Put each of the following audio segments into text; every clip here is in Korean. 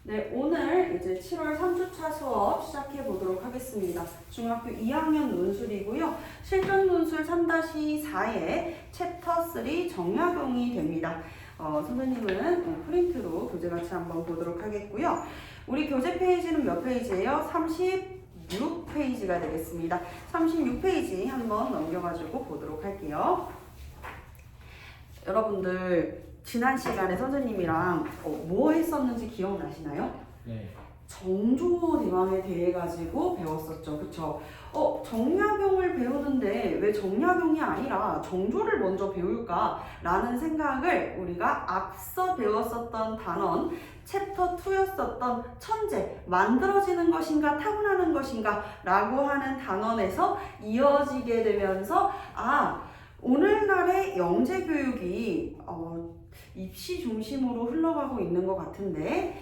네, 오늘 이제 7월 3주차 수업 시작해 보도록 하겠습니다. 중학교 2학년 논술이고요. 실전 논술 3-4의 챕터 3 정약용이 됩니다. 선생님은 프린트로 교재 같이 한번 보도록 하겠고요. 우리 교재 페이지는 몇 페이지예요? 36페이지가 되겠습니다. 36페이지 한번 넘겨가지고 보도록 할게요. 여러분들 지난 시간에 선생님이랑 뭐 했었는지 기억나시나요? 네. 정조대왕에 대해 가지고 배웠었죠. 그쵸? 정약용을 배우는데 왜 정약용이 아니라 정조를 먼저 배울까? 라는 생각을 우리가 앞서 배웠었던 단원 챕터 2였었던 천재, 만들어지는 것인가 타고나는 것인가 라고 하는 단원에서 이어지게 되면서 오늘날의 영재교육이 입시 중심으로 흘러가고 있는 것 같은데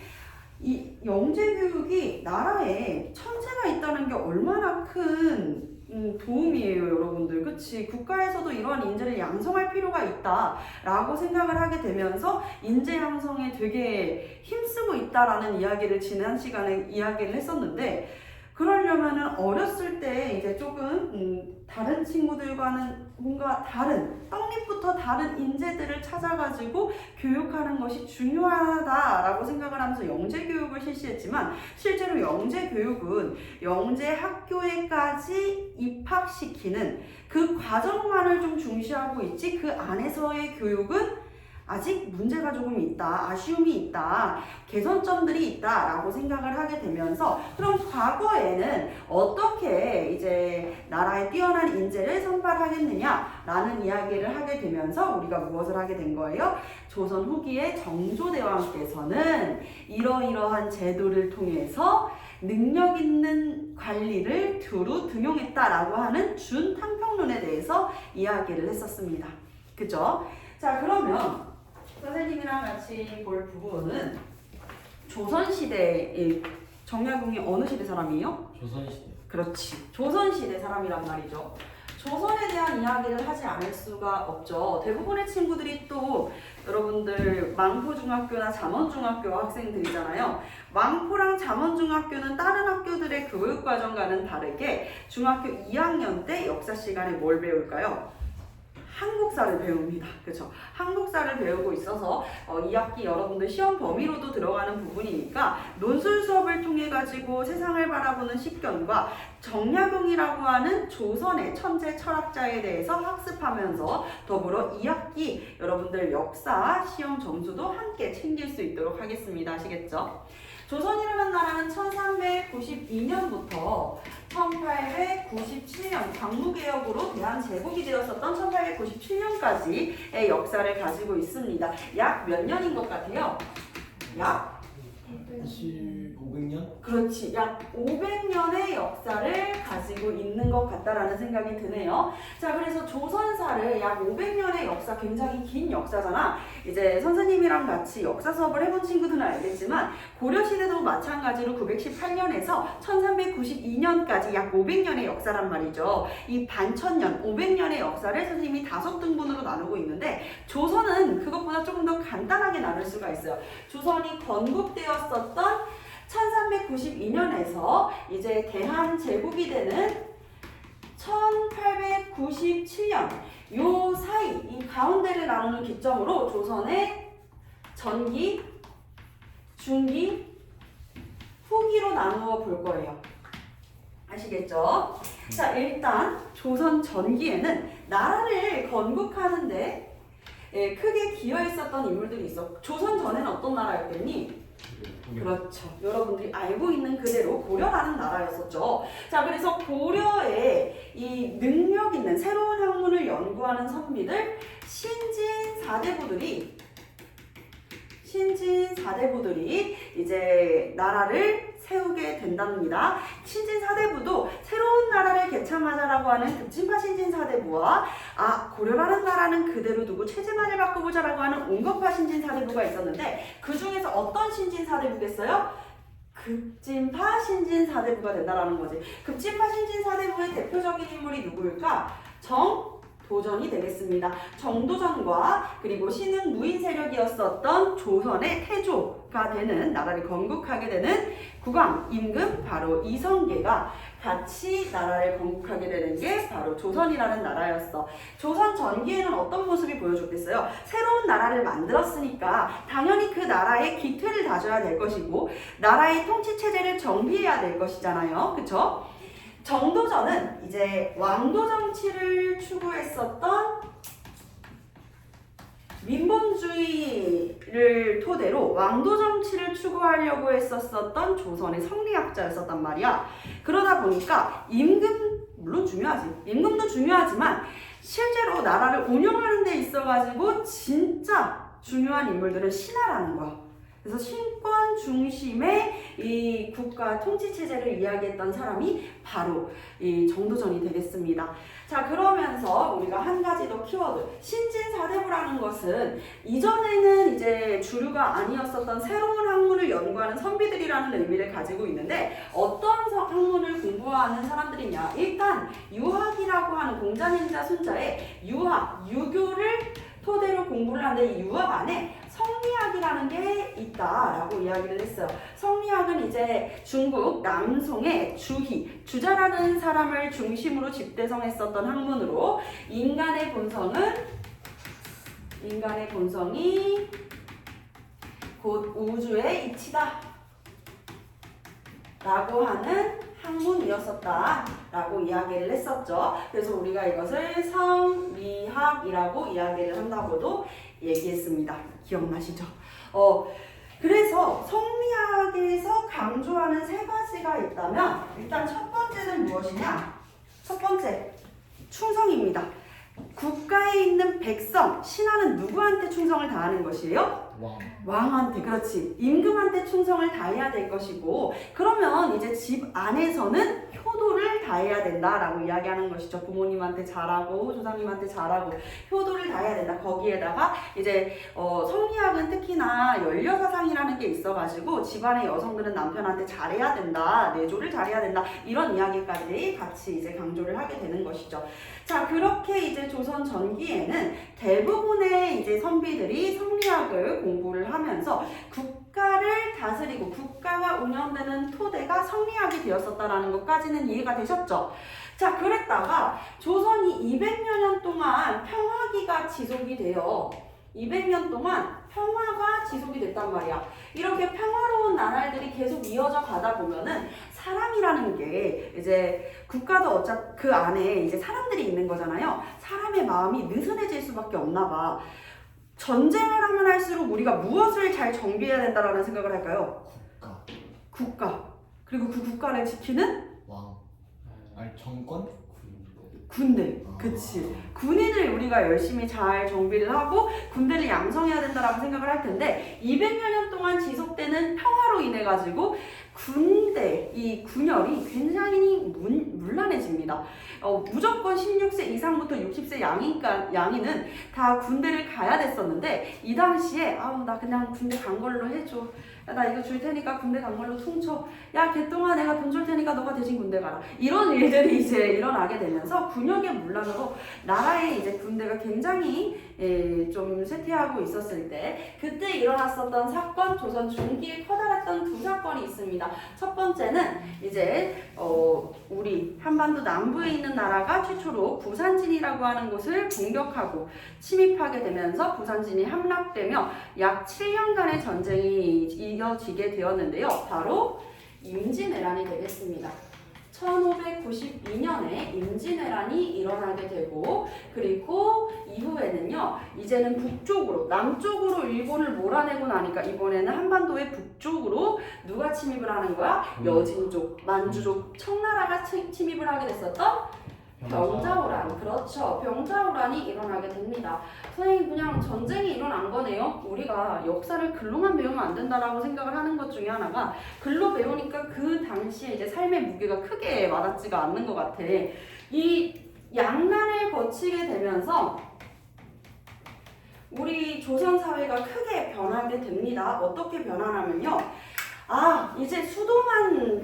이 영재교육이 나라에 천재가 있다는 게 얼마나 큰 도움이에요, 여러분들. 그치? 국가에서도 이러한 인재를 양성할 필요가 있다라고 생각을 하게 되면서 인재 양성에 되게 힘쓰고 있다라는 이야기를 지난 시간에 이야기를 했었는데 그러려면은 어렸을 때 이제 조금 다른 친구들과는 뭔가 다른 떡잎부터 다른 인재들을 찾아가지고 교육하는 것이 중요하다라고 생각을 하면서 영재교육을 실시했지만 실제로 영재교육은 영재학교에까지 입학시키는 그 과정만을 좀 중시하고 있지 그 안에서의 교육은 아직 문제가 조금 있다, 아쉬움이 있다, 개선점들이 있다라고 생각을 하게 되면서 그럼 과거에는 어떻게 이제 나라의 뛰어난 인재를 선발하겠느냐라는 이야기를 하게 되면서 우리가 무엇을 하게 된 거예요? 조선 후기의 정조대왕께서는 이러이러한 제도를 통해서 능력 있는 관리를 두루 등용했다라고 하는 준탕평론에 대해서 이야기를 했었습니다. 그죠? 자, 그러면 선생님이랑 같이 볼 부분은 조선시대의 정약용이 어느 시대 사람이에요? 조선시대. 그렇지. 조선시대 사람이란 말이죠. 조선에 대한 이야기를 하지 않을 수가 없죠. 대부분의 친구들이 또 여러분들 망포중학교나 잠원중학교 학생들이잖아요. 망포랑 잠원중학교는 다른 학교들의 교육과정과는 다르게 중학교 2학년 때 역사 시간에 뭘 배울까요? 한국사를 배웁니다. 그렇죠? 한국사를 배우고 있어서 2학기 여러분들 시험 범위로도 들어가는 부분이니까 논술 수업을 통해 가지고 세상을 바라보는 식견과 정약용이라고 하는 조선의 천재 철학자에 대해서 학습하면서 더불어 2학기 여러분들 역사 시험 점수도 함께 챙길 수 있도록 하겠습니다. 아시겠죠? 조선이라는 나라는 1392년부터 1897년 광무개혁으로 대한제국이 되었었던 1897년까지의 역사를 가지고 있습니다. 약 몇 년인 것 같아요? 약 500년? 그렇지. 약 500년의 역사를 가지고 있는 것 같다라는 생각이 드네요. 자, 그래서 조선사를 약 500년의 역사, 굉장히 긴 역사잖아. 이제 선생님이랑 같이 역사 수업을 해본 친구들은 알겠지만 고려시대도 마찬가지로 918년에서 1392년까지 약 500년의 역사란 말이죠. 이 반천년, 500년의 역사를 선생님이 5등분으로 나누고 있는데 조선은 그것보다 조금 더 간단하게 나눌 수가 있어요. 조선이 건국되었었던 1392년에서 이제 대한제국이 되는 1897년 요 사이 이 가운데를 나누는 기점으로 조선의 전기, 중기, 후기로 나누어 볼 거예요. 아시겠죠? 자, 일단 조선 전기에는 나라를 건국하는데 크게 기여했었던 인물들이 있어. 조선 전에는 어떤 나라였겠니? 그렇죠. 여러분들이 알고 있는 그대로 고려라는 나라였었죠. 자, 그래서 고려의 이 능력 있는 새로운 학문을 연구하는 선비들 신진 사대부들이 이제 나라를 세우게 된답니다. 신진사대부도 새로운 나라를 개창하자라고 하는 급진파 신진사대부와 고려라는 나라는 그대로 두고 체제만을 바꿔보자라고 하는 온건파 신진사대부가 있었는데 그 중에서 어떤 신진사대부겠어요? 급진파 신진사대부가 된다라는 거지. 급진파 신진사대부의 대표적인 인물이 누구일까? 도전이 되겠습니다. 정도전과 그리고 신흥 무인 세력이었었던 조선의 태조가 되는 나라를 건국하게 되는 국왕 임금 바로 이성계가 같이 나라를 건국하게 되는 게 바로 조선이라는 나라였어. 조선 전기에는 어떤 모습이 보여줬겠어요? 새로운 나라를 만들었으니까 당연히 그 나라의 기틀을 다져야 될 것이고 나라의 통치 체제를 정비해야 될 것이잖아요. 그쵸? 정도전은 이제 왕도 정치를 추구했었던 민본주의를 토대로 왕도 정치를 추구하려고 했었던 조선의 성리학자였었단 말이야. 그러다 보니까 임금, 물론 중요하지. 임금도 중요하지만 실제로 나라를 운영하는 데 있어가지고 진짜 중요한 인물들은 신하라는 거야. 그래서 신권 중심의 이 국가 통치 체제를 이야기했던 사람이 바로 이 정도전이 되겠습니다. 자, 그러면서 우리가 한 가지 더 키워드, 신진사대부라는 것은 이전에는 이제 주류가 아니었었던 새로운 학문을 연구하는 선비들이라는 의미를 가지고 있는데 어떤 학문을 공부하는 사람들이냐? 일단 유학이라고 하는 공자님자 순자의 유학, 유교를 토대로 공부를 하는데 이 유학 안에 성리학이라는 게 있다라고 이야기를 했어요. 성리학은 이제 중국 남송의 주희, 주자라는 사람을 중심으로 집대성했었던 학문으로 인간의 본성이 곧 우주의 이치다 라고 하는 학문이었었다라고 이야기를 했었죠. 그래서 우리가 이것을 성리학이라고 이야기를 한다고도 얘기했습니다. 기억나시죠? 그래서 성리학에서 강조하는 세 가지가 있다면 일단 첫 번째는 무엇이냐? 첫 번째, 충성입니다. 국가에 있는 백성, 신하는 누구한테 충성을 다하는 것이에요? 왕한테. 그렇지. 임금한테 충성을 다해야 될 것이고 그러면 이제 집 안에서는 효도를 다해야 된다라고 이야기하는 것이죠. 부모님한테 잘하고 조상님한테 잘하고 효도를 다해야 된다. 거기에다가 이제 성리학은 특히나 연려사상이라는 게 있어가지고 집안의 여성들은 남편한테 잘해야 된다. 내조를 잘해야 된다. 이런 이야기까지 같이 이제 강조를 하게 되는 것이죠. 자, 그렇게 이제 조선 전기에는 대부분의 이제 선비들이 성리학을 공부를 하면서 국가를 다스리고 국가가 운영되는 토대가 성리학이 되었었다라는 것까지는 이해가 되셨죠? 자, 그랬다가 조선이 200여 년 동안 평화기가 지속이 돼요. 200년 동안 평화가 지속이 됐단 말이야. 이렇게 평화로운 나라들이 계속 이어져 가다 보면은 사람이라는 게 이제 국가도 어차피 그 안에 이제 사람들이 있는 거잖아요. 사람의 마음이 느슨해질 수밖에 없나 봐. 전쟁을 하면 할수록 우리가 무엇을 잘 정비해야 된다라는 생각을 할까요? 국가. 그리고 그 국가를 지키는 왕. 아니 정권? 군대. 그치. 군인을 우리가 열심히 잘 정비를 하고 군대를 양성해야 된다라고 생각을 할 텐데 200여 년 동안 지속되는 평화로 인해 가지고 군대, 이 군열이 굉장히 문란해집니다. 무조건 16세 이상부터 60세 양이는 다 군대를 가야 됐었는데 이 당시에 나 그냥 군대 간 걸로 해줘. 야, 나 이거 줄 테니까 군대 간 걸로 퉁쳐. 야, 걔동안 내가 돈 줄 테니까 너가 대신 군대 가라. 이런 일들이 이제 일어나게 되면서 군역의 문란으로 나라의 이제 군대가 굉장히 좀 쇠퇴하고 있었을 때 그때 일어났었던 사건, 조선 중기에 커다랐던 두 사건이 있습니다. 첫 번째는 이제 우리 한반도 남부에 있는 나라가 최초로 부산진이라고 하는 곳을 공격하고 침입하게 되면서 부산진이 함락되며 약 7년간의 전쟁이 이어지게 되었는데요. 바로 임진왜란이 되겠습니다. 1592년에 임진왜란이 일어나게 되고 그리고 이후에는요 이제는 북쪽으로 남쪽으로 일본을 몰아내고 나니까 이번에는 한반도의 북쪽으로 누가 침입을 하는 거야? 여진족, 만주족, 청나라가 침입을 하게 됐었던 병자호란. 그렇죠. 병자호란이 일어나게 됩니다. 선생님 그냥 전쟁이 일어난 거네요. 우리가 역사를 글로만 배우면 안 된다라고 생각을 하는 것 중에 하나가 글로 배우니까 그 당시에 이제 삶의 무게가 크게 와닿지가 않는 것 같아. 이 양난을 거치게 되면서 우리 조선 사회가 크게 변하게 됩니다. 어떻게 변하냐면요. 이제 수도를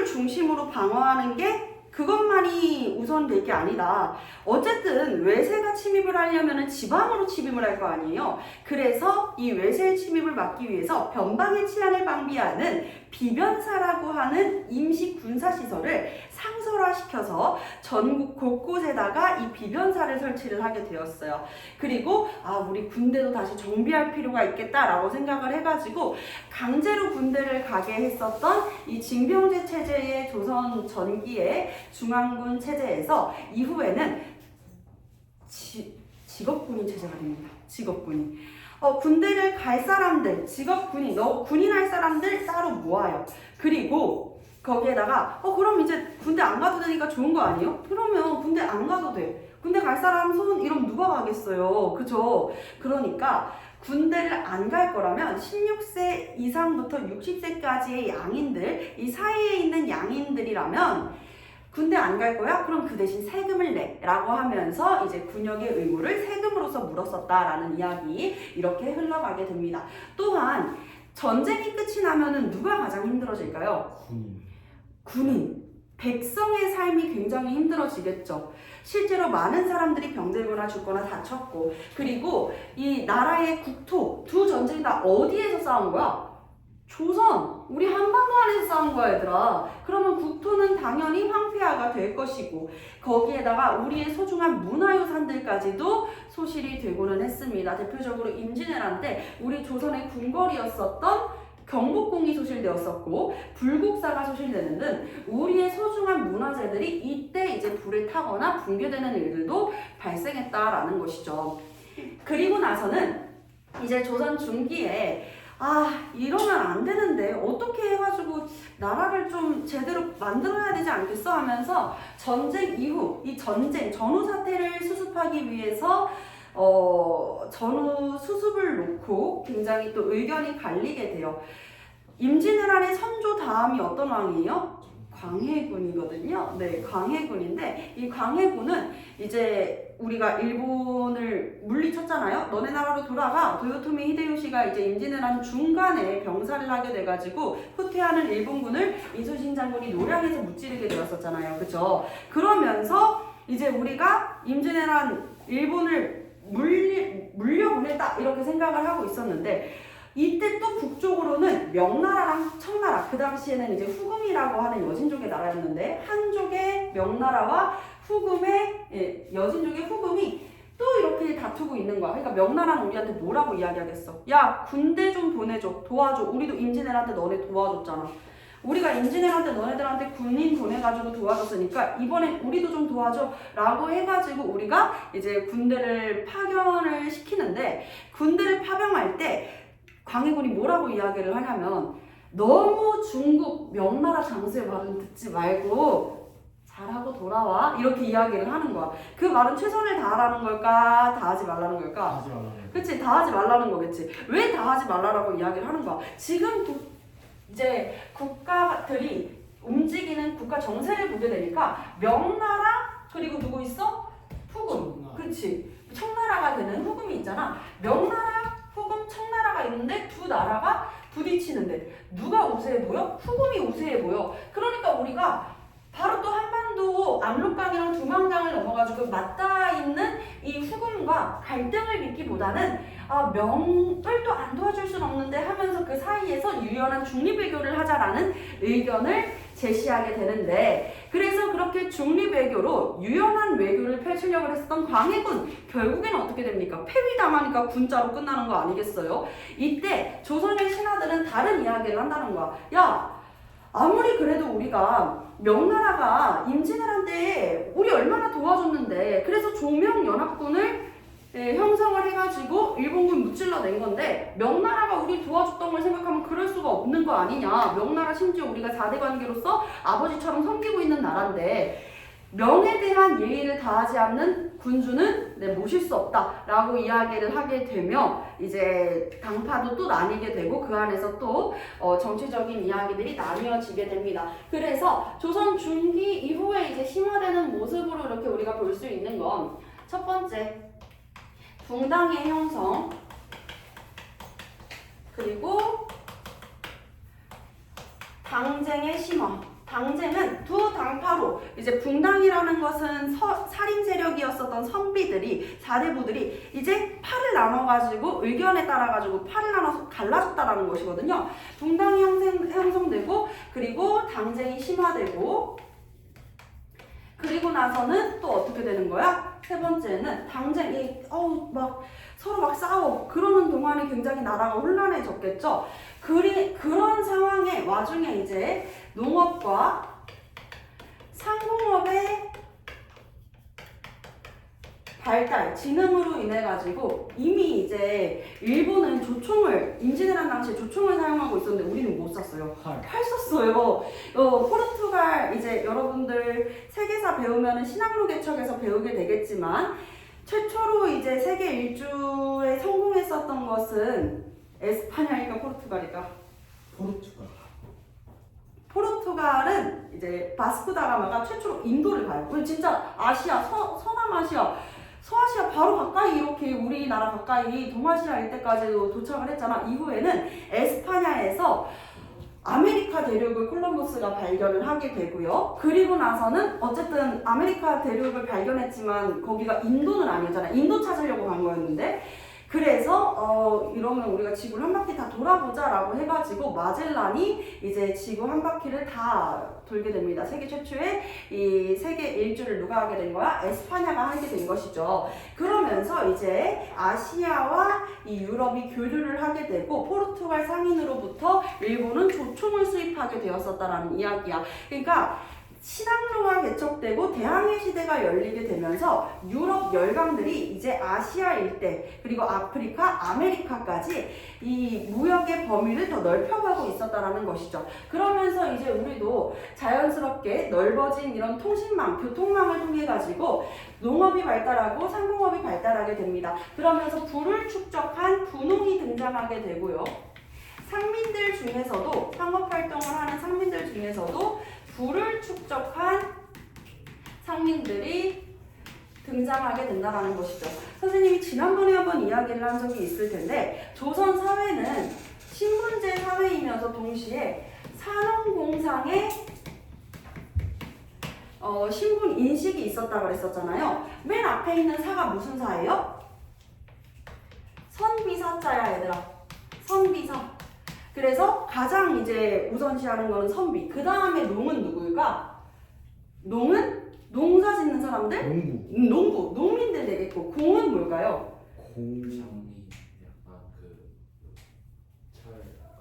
중심으로 방어하는 게 그것만이 우선될 게 아니다. 어쨌든 외세가 침입을 하려면 지방으로 침입을 할 거 아니에요. 그래서 이 외세 침입을 막기 위해서 변방의 치안을 방비하는 비변사라고 하는 임시 군사시설을 상설화시켜서 전국 곳곳에다가 이 비변사를 설치를 하게 되었어요. 그리고 우리 군대도 다시 정비할 필요가 있겠다라고 생각을 해가지고 강제로 군대를 가게 했었던 이 징병제 체제의 조선 전기의 중앙군 체제에서 이후에는 직업군인 체제가 됩니다. 직업군인. 군대를 갈 사람들, 직업군인, 군인 할 사람들 따로 모아요. 그리고 거기에다가 그럼 이제 군대 안 가도 되니까 좋은 거 아니에요? 그러면 군대 안 가도 돼. 군대 갈 사람 손 이러면 누가 가겠어요? 그죠? 그러니까 군대를 안 갈 거라면 16세 이상부터 60세까지의 양인들, 이 사이에 있는 양인들이라면 군대 안 갈 거야? 그럼 그 대신 세금을 내 라고 하면서 이제 군역의 의무를 세금으로서 물었었다라는 이야기 이렇게 흘러가게 됩니다. 또한 전쟁이 끝이 나면은 누가 가장 힘들어질까요? 군인. 백성의 삶이 굉장히 힘들어지겠죠. 실제로 많은 사람들이 병들거나 죽거나 다쳤고, 그리고 이 나라의 국토, 두 전쟁이 다 어디에서 싸운 거야? 조선! 우리 한반도 안에서 싸운 거야, 얘들아. 그러면 국토는 당연히 황폐화가 될 것이고, 거기에다가 우리의 소중한 문화유산들까지도 소실이 되고는 했습니다. 대표적으로 임진왜란 때 우리 조선의 궁궐이었었던 경복궁이 소실되었었고, 불국사가 소실되는 등 우리의 소중한 문화재들이 이때 이제 불에 타거나 붕괴되는 일들도 발생했다라는 것이죠. 그리고 나서는 이제 조선 중기에 이러면 안 되는데 어떻게 해가지고 나라를 좀 제대로 만들어야 되지 않겠어 하면서 전쟁 이후 이 전후 사태를 수습하기 위해서 전후 수습을 놓고 굉장히 또 의견이 갈리게 돼요. 임진왜란의 선조 다음이 어떤 왕이에요? 광해군이거든요. 네, 광해군인데 이 광해군은 이제 우리가 일본을 물리쳤잖아요. 너네 나라로 돌아가. 도요토미 히데요시가 이제 임진왜란 중간에 병사를 하게 돼가지고 후퇴하는 일본군을 이순신 장군이 노량에서 무찌르게 되었었잖아요. 그죠? 그러면서 이제 우리가 임진왜란 일본을 물려보냈다 이렇게 생각을 하고 있었는데 이때 또 북쪽으로는 명나라랑 청나라, 그 당시에는 이제 후금이라고 하는 여진족의 나라였는데 한족의 명나라와 후금의 여진족의 후금이 또 이렇게 다투고 있는 거야. 그러니까 명나라는 우리한테 뭐라고 이야기하겠어? 야, 군대 좀 보내줘, 도와줘. 우리도 임진왜란 때 너네 도와줬잖아. 우리가 임진왜란 때 너네들한테 군인 보내가지고 도와줬으니까 이번엔 우리도 좀 도와줘 라고 해가지고 우리가 이제 군대를 파견을 시키는데, 군대를 파병할 때 광해군이 뭐라고 이야기를 하냐면 너무 중국 명나라 장수의 말은 듣지 말고 잘하고 돌아와 이렇게 이야기를 하는 거야. 그 말은 최선을 다하라는 걸까? 다하지 말라는 걸까? 하지 말라는 그치? 다하지 말라는 거겠지. 왜 다하지 말라라고 이야기를 하는 거야? 지금 이제 국가들이 움직이는 국가 정세를 보게 되니까 명나라 그리고 누구 있어? 후금. 그치? 청나라가 되는 후금이 있잖아. 명나라, 후금, 청나라가 있는데 두 나라가 부딪히는데 누가 우세해 보여? 후금이 우세해 보여. 그러니까 우리가 바로 또 한반도 압록강이랑 두만강을 넘어가지고 맞닿아 있는 이 후금과 갈등을 빚기보다는 명을 또 안 도와줄 순 없는데 하면서 그 사이에서 유연한 중립외교를 하자라는 의견을 제시하게 되는데, 그래서 그렇게 중립외교로 유연한 외교를 펼치려고 했었던 광해군, 결국에는 어떻게 됩니까? 패위당하니까 군자로 끝나는 거 아니겠어요? 이때 조선의 신하들은 다른 이야기를 한다는 거야. 야, 아무리 그래도 우리가 명나라가 임진왜란 때 우리 얼마나 도와줬는데, 그래서 조명연합군을 형성을 해가지고 일본군 무찔러낸 건데 명나라가 우리 도와줬던 걸 생각하면 그럴 수가 없는 거 아니냐. 명나라 심지어 우리가 4대 관계로서 아버지처럼 섬기고 있는 나라인데 명에 대한 예의를 다하지 않는 군주는 모실 수 없다라고 이야기를 하게 되며 이제 당파도 또 나뉘게 되고 그 안에서 또 정치적인 이야기들이 나뉘어지게 됩니다. 그래서 조선 중기 이후에 이제 심화되는 모습으로 이렇게 우리가 볼 수 있는 건 첫 번째, 붕당의 형성, 그리고 당쟁의 심화. 당제는 두 당파로 이제 붕당이라는 것은 살인 세력이었었던 선비들이 사대부들이 이제 팔을 나눠가지고 의견에 따라가지고 팔을 나눠서 갈라졌다라는 것이거든요. 붕당이 형성되고 그리고 당쟁이 심화되고 그리고 나서는 또 어떻게 되는 거야? 세 번째는 당쟁이 막 서로 막 싸워 그러는 동안에 굉장히 나라가 혼란해졌겠죠. 그런 상황에 와중에 이제 농업과 상공업의 발달, 진흥으로 인해 가지고 이미 이제 일본은 조총을 임진왜란 당시에 조총을 사용하고 있었는데 우리는 못 샀어요. 팔 썼어요. 포르투갈 이제 여러분들 세계사 배우면은 신학로 개척에서 배우게 되겠지만 최초로 이제 세계 일주에 성공했었던 것은 에스파냐일까 포르투갈일까? 포르투갈은 이제 바스코다가마가 최초로 인도를 가요. 진짜 아시아, 서남아시아, 서아시아 바로 가까이 이렇게 우리나라 가까이 동아시아 일대까지도 도착을 했잖아. 이후에는 에스파냐에서 아메리카 대륙을 콜럼버스가 발견을 하게 되고요. 그리고 나서는 어쨌든 아메리카 대륙을 발견했지만 거기가 인도는 아니었잖아. 인도 찾으려고 간 거였는데 그래서 이러면 우리가 지구를 한 바퀴 다 돌아보자 라고 해가지고 마젤란이 이제 지구 한 바퀴를 다 돌게 됩니다. 세계 최초의 이 세계 일주를 누가 하게 된 거야? 에스파냐가 하게 된 것이죠. 그러면서 이제 아시아와 이 유럽이 교류를 하게 되고 포르투갈 상인으로부터 일본은 조총을 수입하게 되었었다라는 이야기야. 그러니까 신항로가 개척되고 대항해 시대가 열리게 되면서 유럽 열강들이 이제 아시아 일대 그리고 아프리카, 아메리카까지 이 무역의 범위를 더 넓혀가고 있었다라는 것이죠. 그러면서 이제 우리도 자연스럽게 넓어진 이런 통신망, 교통망을 통해 가지고 농업이 발달하고 상공업이 발달하게 됩니다. 그러면서 부를 축적한 분홍이 등장하게 되고요. 상민들 중에서도 상업활동을 하는 상민들 중에서도 부를 축적한 상민들이 등장하게 된다는 것이죠. 선생님이 지난번에 한번 이야기를 한 적이 있을 텐데 조선 사회는 신분제 사회이면서 동시에 산업공상의 신분 인식이 있었다고 그랬었잖아요. 맨 앞에 있는 사가 무슨 사예요? 선비사자야 얘들아. 선비사. 그래서 가장 이제 우선시하는 거는 선비. 그 다음에 농은 누구일까? 농은 농사 짓는 사람들? 농부. 농민들 되겠고. 공은 뭘까요? 장미 약간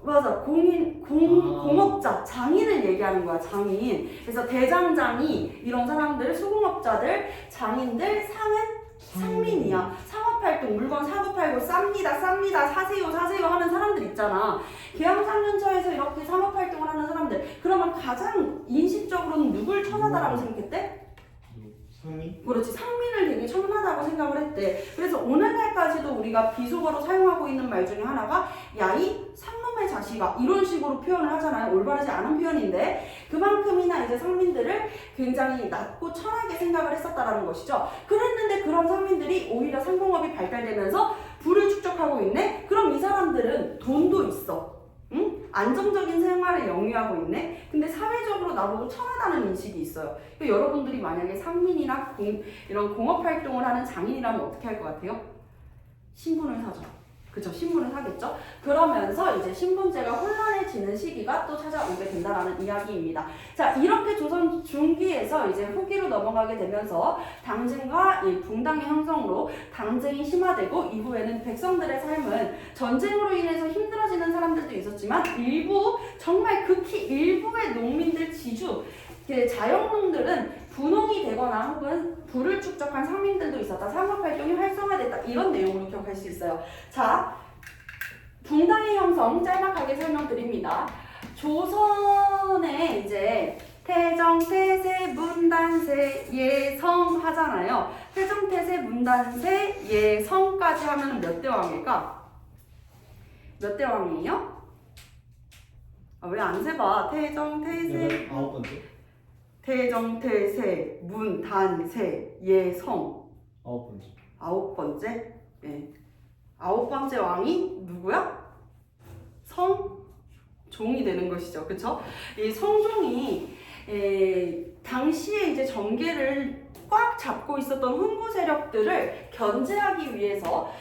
맞아. 공업자. 장인을 얘기하는 거야. 장인. 그래서 대장장이 이런 사람들, 수공업자들, 장인들, 상은 상민이야. 상업활동, 물건 사고 팔고 쌉니다, 사세요 하는 사람들 있잖아. 계양상련처에서 이렇게 상업활동을 하는 사람들. 그러면 가장 인식적으로는 누굴 천하다라고 생각했대? 상민? 그렇지. 상민을 되게 천하다고 생각을 했대. 그래서 오늘날까지도 우리가 비속어로 사용하고 있는 말 중에 하나가 야이 상놈의 자식아 이런 식으로 표현을 하잖아요. 올바르지 않은 표현인데 그만큼이나 이제 상민들을 굉장히 낮고 천하게 생각을 했었다라는 것이죠. 그랬는데 그런 상민들이 오히려 상공업이 발달되면서 부를 축적하고 있네? 그럼 이 사람들은 돈도 있어. 응? 안정적인 생활을 영위하고 있네? 근데 사회적으로 나보고 천하다는 인식이 있어요. 그러니까 여러분들이 만약에 상민이나 이런 공업활동을 하는 장인이라면 어떻게 할 것 같아요? 신분을 사죠. 그쵸? 신분을 사겠죠? 그러면서 이제 신분제가 혼란해지는 시기가 또 찾아오게 된다라는 이야기입니다. 자, 이렇게 조선 중기에서 이제 후기로 넘어가게 되면서 당쟁과 이 붕당의 형성으로 당쟁이 심화되고 이후에는 백성들의 삶은 전쟁으로 인해서 힘들어지는 사람들도 있었지만 일부, 정말 극히 일부의 농민들 지주, 자영농들은 분홍이 되거나 혹은 부를 축적한 상민들도 있었다. 상업활동이 활성화됐다. 이런 내용으로 기억할 수 있어요. 자, 붕당의 형성 짤막하게 설명드립니다. 조선에 이제 태정, 태세, 문단세, 예성 하잖아요. 태정, 태세, 문단세, 예성까지 하면 몇 대 왕일까? 몇 대 왕이에요? 왜 안 세봐? 태정, 태세, 아홉 번째? 태정, 태세, 문, 단, 세, 예, 성. 아홉 번째. 아홉 번째? 예. 아홉 번째 왕이 누구야? 성종이 되는 것이죠. 그쵸? 이 성종이 당시에 이제 정계를 꽉 잡고 있었던 훈부 세력들을 견제하기 위해서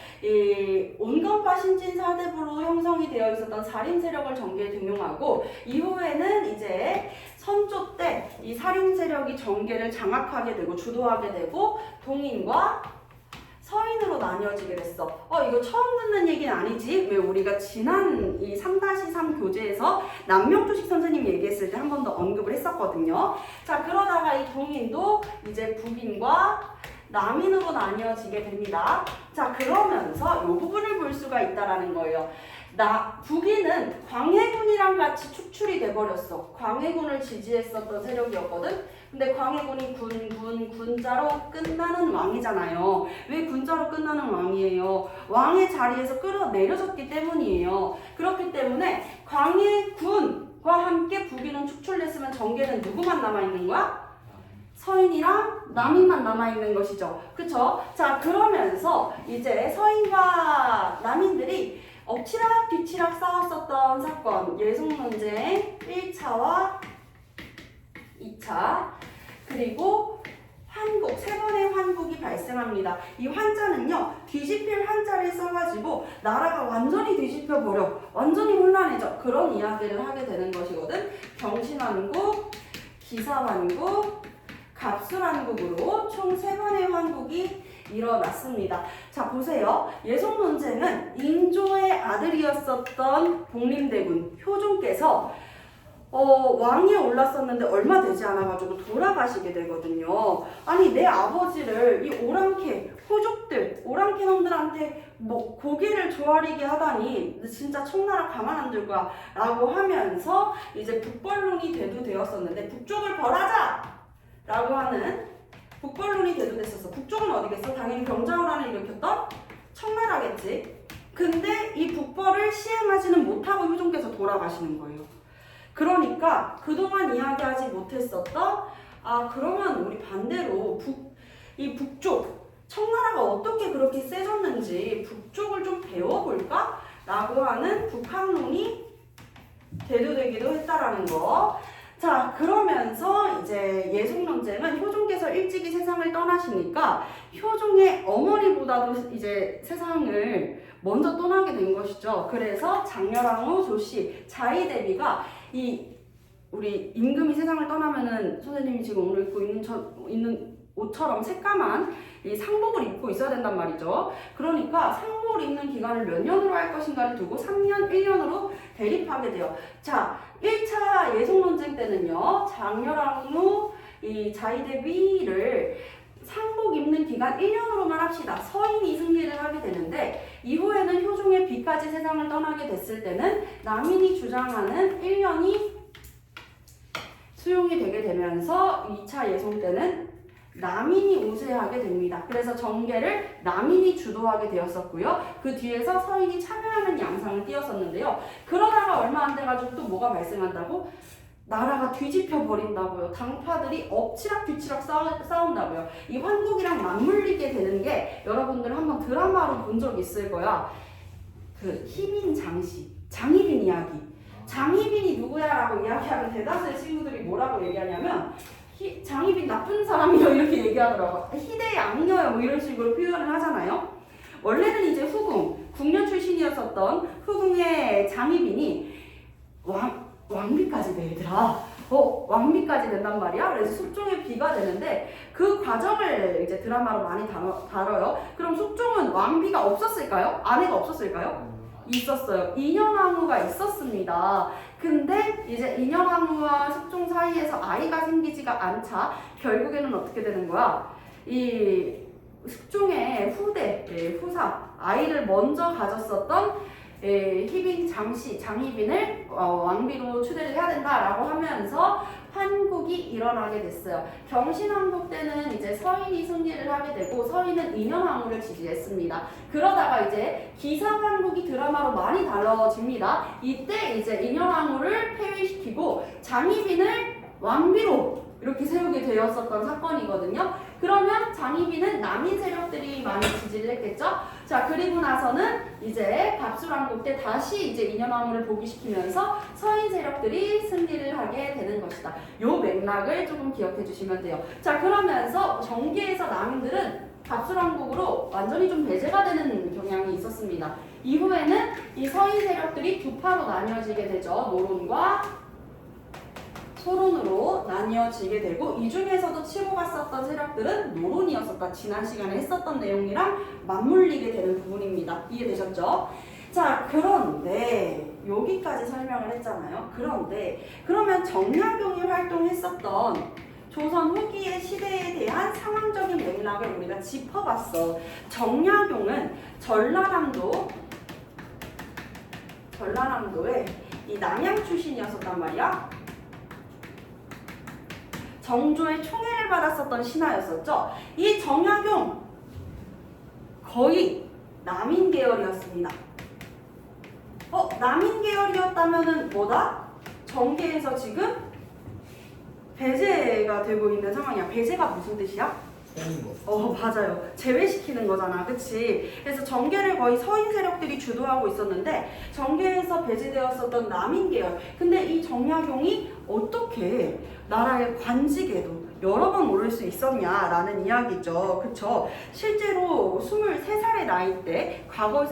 온건파 신진 사대부로 형성이 되어 있었던 살인 세력을 정계에 등용하고 이후에는 이제 선조 때 이 살인 세력이 정계를 장악하게 되고 주도하게 되고 동인과 서인으로 나뉘어지게 됐어. 이거 처음 듣는 얘기는 아니지? 왜 우리가 지난 이 3-3 교재에서 남명주식 선생님 얘기했을 때 한 번 더 언급을 했었거든요. 자, 그러다가 이 동인도 이제 북인과 남인으로 나뉘어지게 됩니다. 자, 그러면서 이 부분을 볼 수가 있다라는 거예요. 북인은 광해군이랑 같이 축출이 돼버렸어. 광해군을 지지했었던 세력이었거든. 근데 광해군이 군자로 끝나는 왕이잖아요. 왜 군자로 끝나는 왕이에요? 왕의 자리에서 끌어내려졌기 때문이에요. 그렇기 때문에 광해군과 함께 북인은 축출됐으면 정계는 누구만 남아있는 거야? 서인이랑 남인만 남아있는 것이죠. 그쵸? 자, 그러면서 이제 서인과 남인들이 엎치락 뒤치락 싸웠었던 사건, 예송논쟁 1차와 2차, 그리고 환국, 세 번의 환국이 발생합니다. 이 환자는요, 뒤집힐 환자를 써가지고 나라가 완전히 뒤집혀버려. 완전히 혼란해져. 그런 이야기를 하게 되는 것이거든. 경신환국, 기사환국, 갑술환국으로 총 세 번의 환국이 일어났습니다. 자, 보세요. 예송논쟁은 인조의 아들이었었던 복림대군 효종께서 왕위에 올랐었는데 얼마 되지 않아가지고 돌아가시게 되거든요. 아니, 내 아버지를 이 오랑캐, 호족들, 오랑캐 놈들한테 뭐 고개를 조아리게 하다니 진짜 청나라 가만 안 둘 거야 라고 하면서 이제 북벌론이 대두되었었는데 북쪽을 벌하자! 라고 하는 북벌론이 대두됐었어. 북쪽은 어디겠어? 당연히 병자호란을 일으켰던 청나라겠지. 근데 이 북벌을 시행하지는 못하고 효종께서 돌아가시는 거예요. 그러니까 그동안 이야기하지 못했었던 그러면 우리 반대로 이 북쪽 청나라가 어떻게 그렇게 세졌는지 북쪽을 좀 배워볼까? 라고 하는 북학론이 대두되기도 했다라는 거. 자, 그러면서 이제 예송논쟁은 효종께서 일찍이 세상을 떠나시니까 효종의 어머니보다도 이제 세상을 먼저 떠나게 된 것이죠. 그래서 장렬왕후 조씨, 자의대비가 우리 임금이 세상을 떠나면은 선생님이 지금 오늘 입고 있는 옷처럼 새까만 이 상복을 입고 있어야 된단 말이죠. 그러니까 상복을 입는 기간을 몇 년으로 할 것인가를 두고 3년, 1년으로 대립하게 돼요. 자, 1차 예송논쟁 때는요, 장렬왕후 이 자의대비를 상복 입는 기간 1년으로만 합시다. 서인이 승리를 하게 되는데 이후에는 효종의 비까지 세상을 떠나게 됐을 때는 남인이 주장하는 1년이 수용이 되게 되면서 2차 예송 때는 남인이 우세하게 됩니다. 그래서 정계를 남인이 주도하게 되었었고요. 그 뒤에서 서인이 참여하는 양상을 띄었었는데요. 그러다가 얼마 안 돼가지고 또 뭐가 발생한다고? 나라가 뒤집혀 버린다고요. 당파들이 엎치락 뒤치락 싸운다고요. 이 환국이랑 맞물리게 되는 게 여러분들 한번 드라마로 본 적 있을 거야. 그 희빈 장씨, 장희빈 이야기. 장희빈이 누구야라고 이야기하면 대다수의 친구들이 뭐라고 얘기하냐면 장희빈 나쁜 사람이요 이렇게 얘기하더라고. 희대의 악녀요 뭐 이런 식으로 표현을 하잖아요. 원래는 이제 국련 출신이었었던 후궁의 장희빈이 왕비까지 돼, 얘들아. 왕비까지 된단 말이야. 그래서 숙종의 비가 되는데 그 과정을 이제 드라마로 많이 다뤄요. 그럼 숙종은 왕비가 없었을까요? 아내가 없었을까요? 있었어요. 인현왕후가 있었습니다. 근데 이제 인현왕후와 숙종 사이에서 아이가 생기지가 않자 결국에는 어떻게 되는 거야? 이 숙종의 후사 아이를 먼저 가졌었던 희빈 장희빈을 왕비로 추대를 해야 된다라고 하면서 환국이 일어나게 됐어요. 경신왕국 때는 이제 서인이 승리를 하게 되고 서인은 인현왕후를 지지했습니다. 그러다가 이제 기사왕국이 드라마로 많이 다뤄집니다. 이때 이제 인현왕후를 폐위시키고 장희빈을 왕비로 이렇게 세우게 되었었던 사건이거든요. 그러면 장희빈은 남인 세력들이 많이 지지를 했겠죠. 자, 그리고 나서는 이제 갑술왕국 때 다시 이제 인현왕후를 복위시키면서 서인 세력들이 승리를 하게 되는 것이다. 요 맥락을 조금 기억해 주시면 돼요. 자, 그러면서 정계에서 남인들은 갑술왕국으로 완전히 좀 배제가 되는 경향이 있었습니다. 이후에는 이 서인 세력들이 두 파로 나뉘어지게 되죠. 노론과 소론으로 나뉘어지게 되고, 이 중에서도 치고 갔었던 세력들은 노론이었었다. 지난 시간에 했었던 내용이랑 맞물리게 되는 부분입니다. 이해되셨죠? 자, 그런데 여기까지 설명을 했잖아요. 그런데 그러면 정약용이 활동했었던 조선 후기의 시대에 대한 상황적인 맥락을 우리가 짚어봤어. 정약용은 전라남도의 이 남양 출신이었었단 말이야. 정조의 총애를 받았었던 신하였었죠. 이 정약용 거의 남인 계열이었습니다. 남인 계열이었다면은 뭐다? 정계에서 지금 배제가 되고 있는 상황이야. 배제가 무슨 뜻이야? 빼는 거. 맞아요. 제외시키는 거잖아. 그치? 그래서 정계를 거의 서인 세력들이 주도하고 있었는데, 정계에서 배제되었었던 남인 계열. 근데 이 정약용이 어떻게 나라의 관직에도 여러 번 오를 수 있었냐라는 이야기죠. 그쵸? 실제로 23살의 나이 때 과거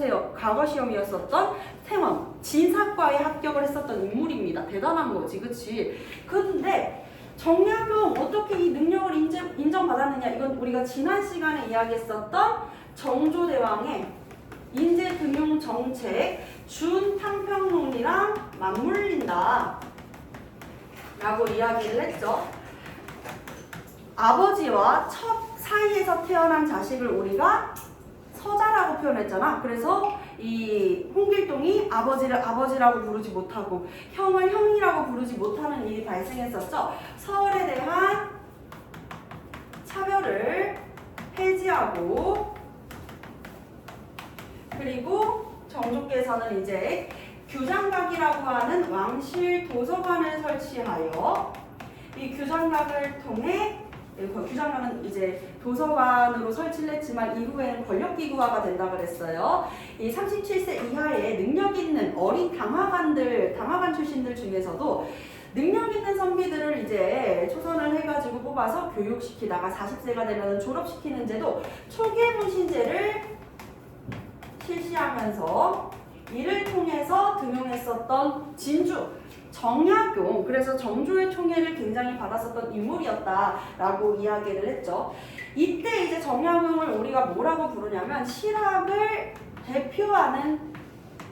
시험이었었던 생원, 진사과에 합격을 했었던 인물입니다. 대단한 거지. 그치? 근데 정약용 어떻게 이 능력을 인정받았느냐? 이건 우리가 지난 시간에 이야기했었던 정조대왕의 인재등용정책 준탕평론이랑 맞물린다 라고 이야기를 했죠. 아버지와 첫 사이에서 태어난 자식을 우리가 서자라고 표현했잖아. 그래서 이 홍길동이 아버지를 아버지라고 부르지 못하고 형을 형이라고 부르지 못하는 일이 발생했었죠. 서열에 대한 차별을 폐지하고, 그리고 정조께서는 이제 규장각이라고 하는 왕실 도서관을 설치하여 이 규장각을 통해, 규장각은 이제 도서관으로 설치를 했지만 이후에는 권력기구화가 된다 그랬어요. 이 37세 이하의 능력 있는 어린 당화관 출신들 중에서도 능력 있는 선비들을 이제 초선을 해가지고 뽑아서 교육시키다가 40세가 되면 졸업시키는 제도, 초계문신제를 실시하면서 이를 통해서 등용했었던 진주 정약용, 그래서 정조의 총애를 굉장히 받았었던 인물이었다라고 이야기를 했죠. 이때 이제 정약용을 우리가 뭐라고 부르냐면 실학을 대표하는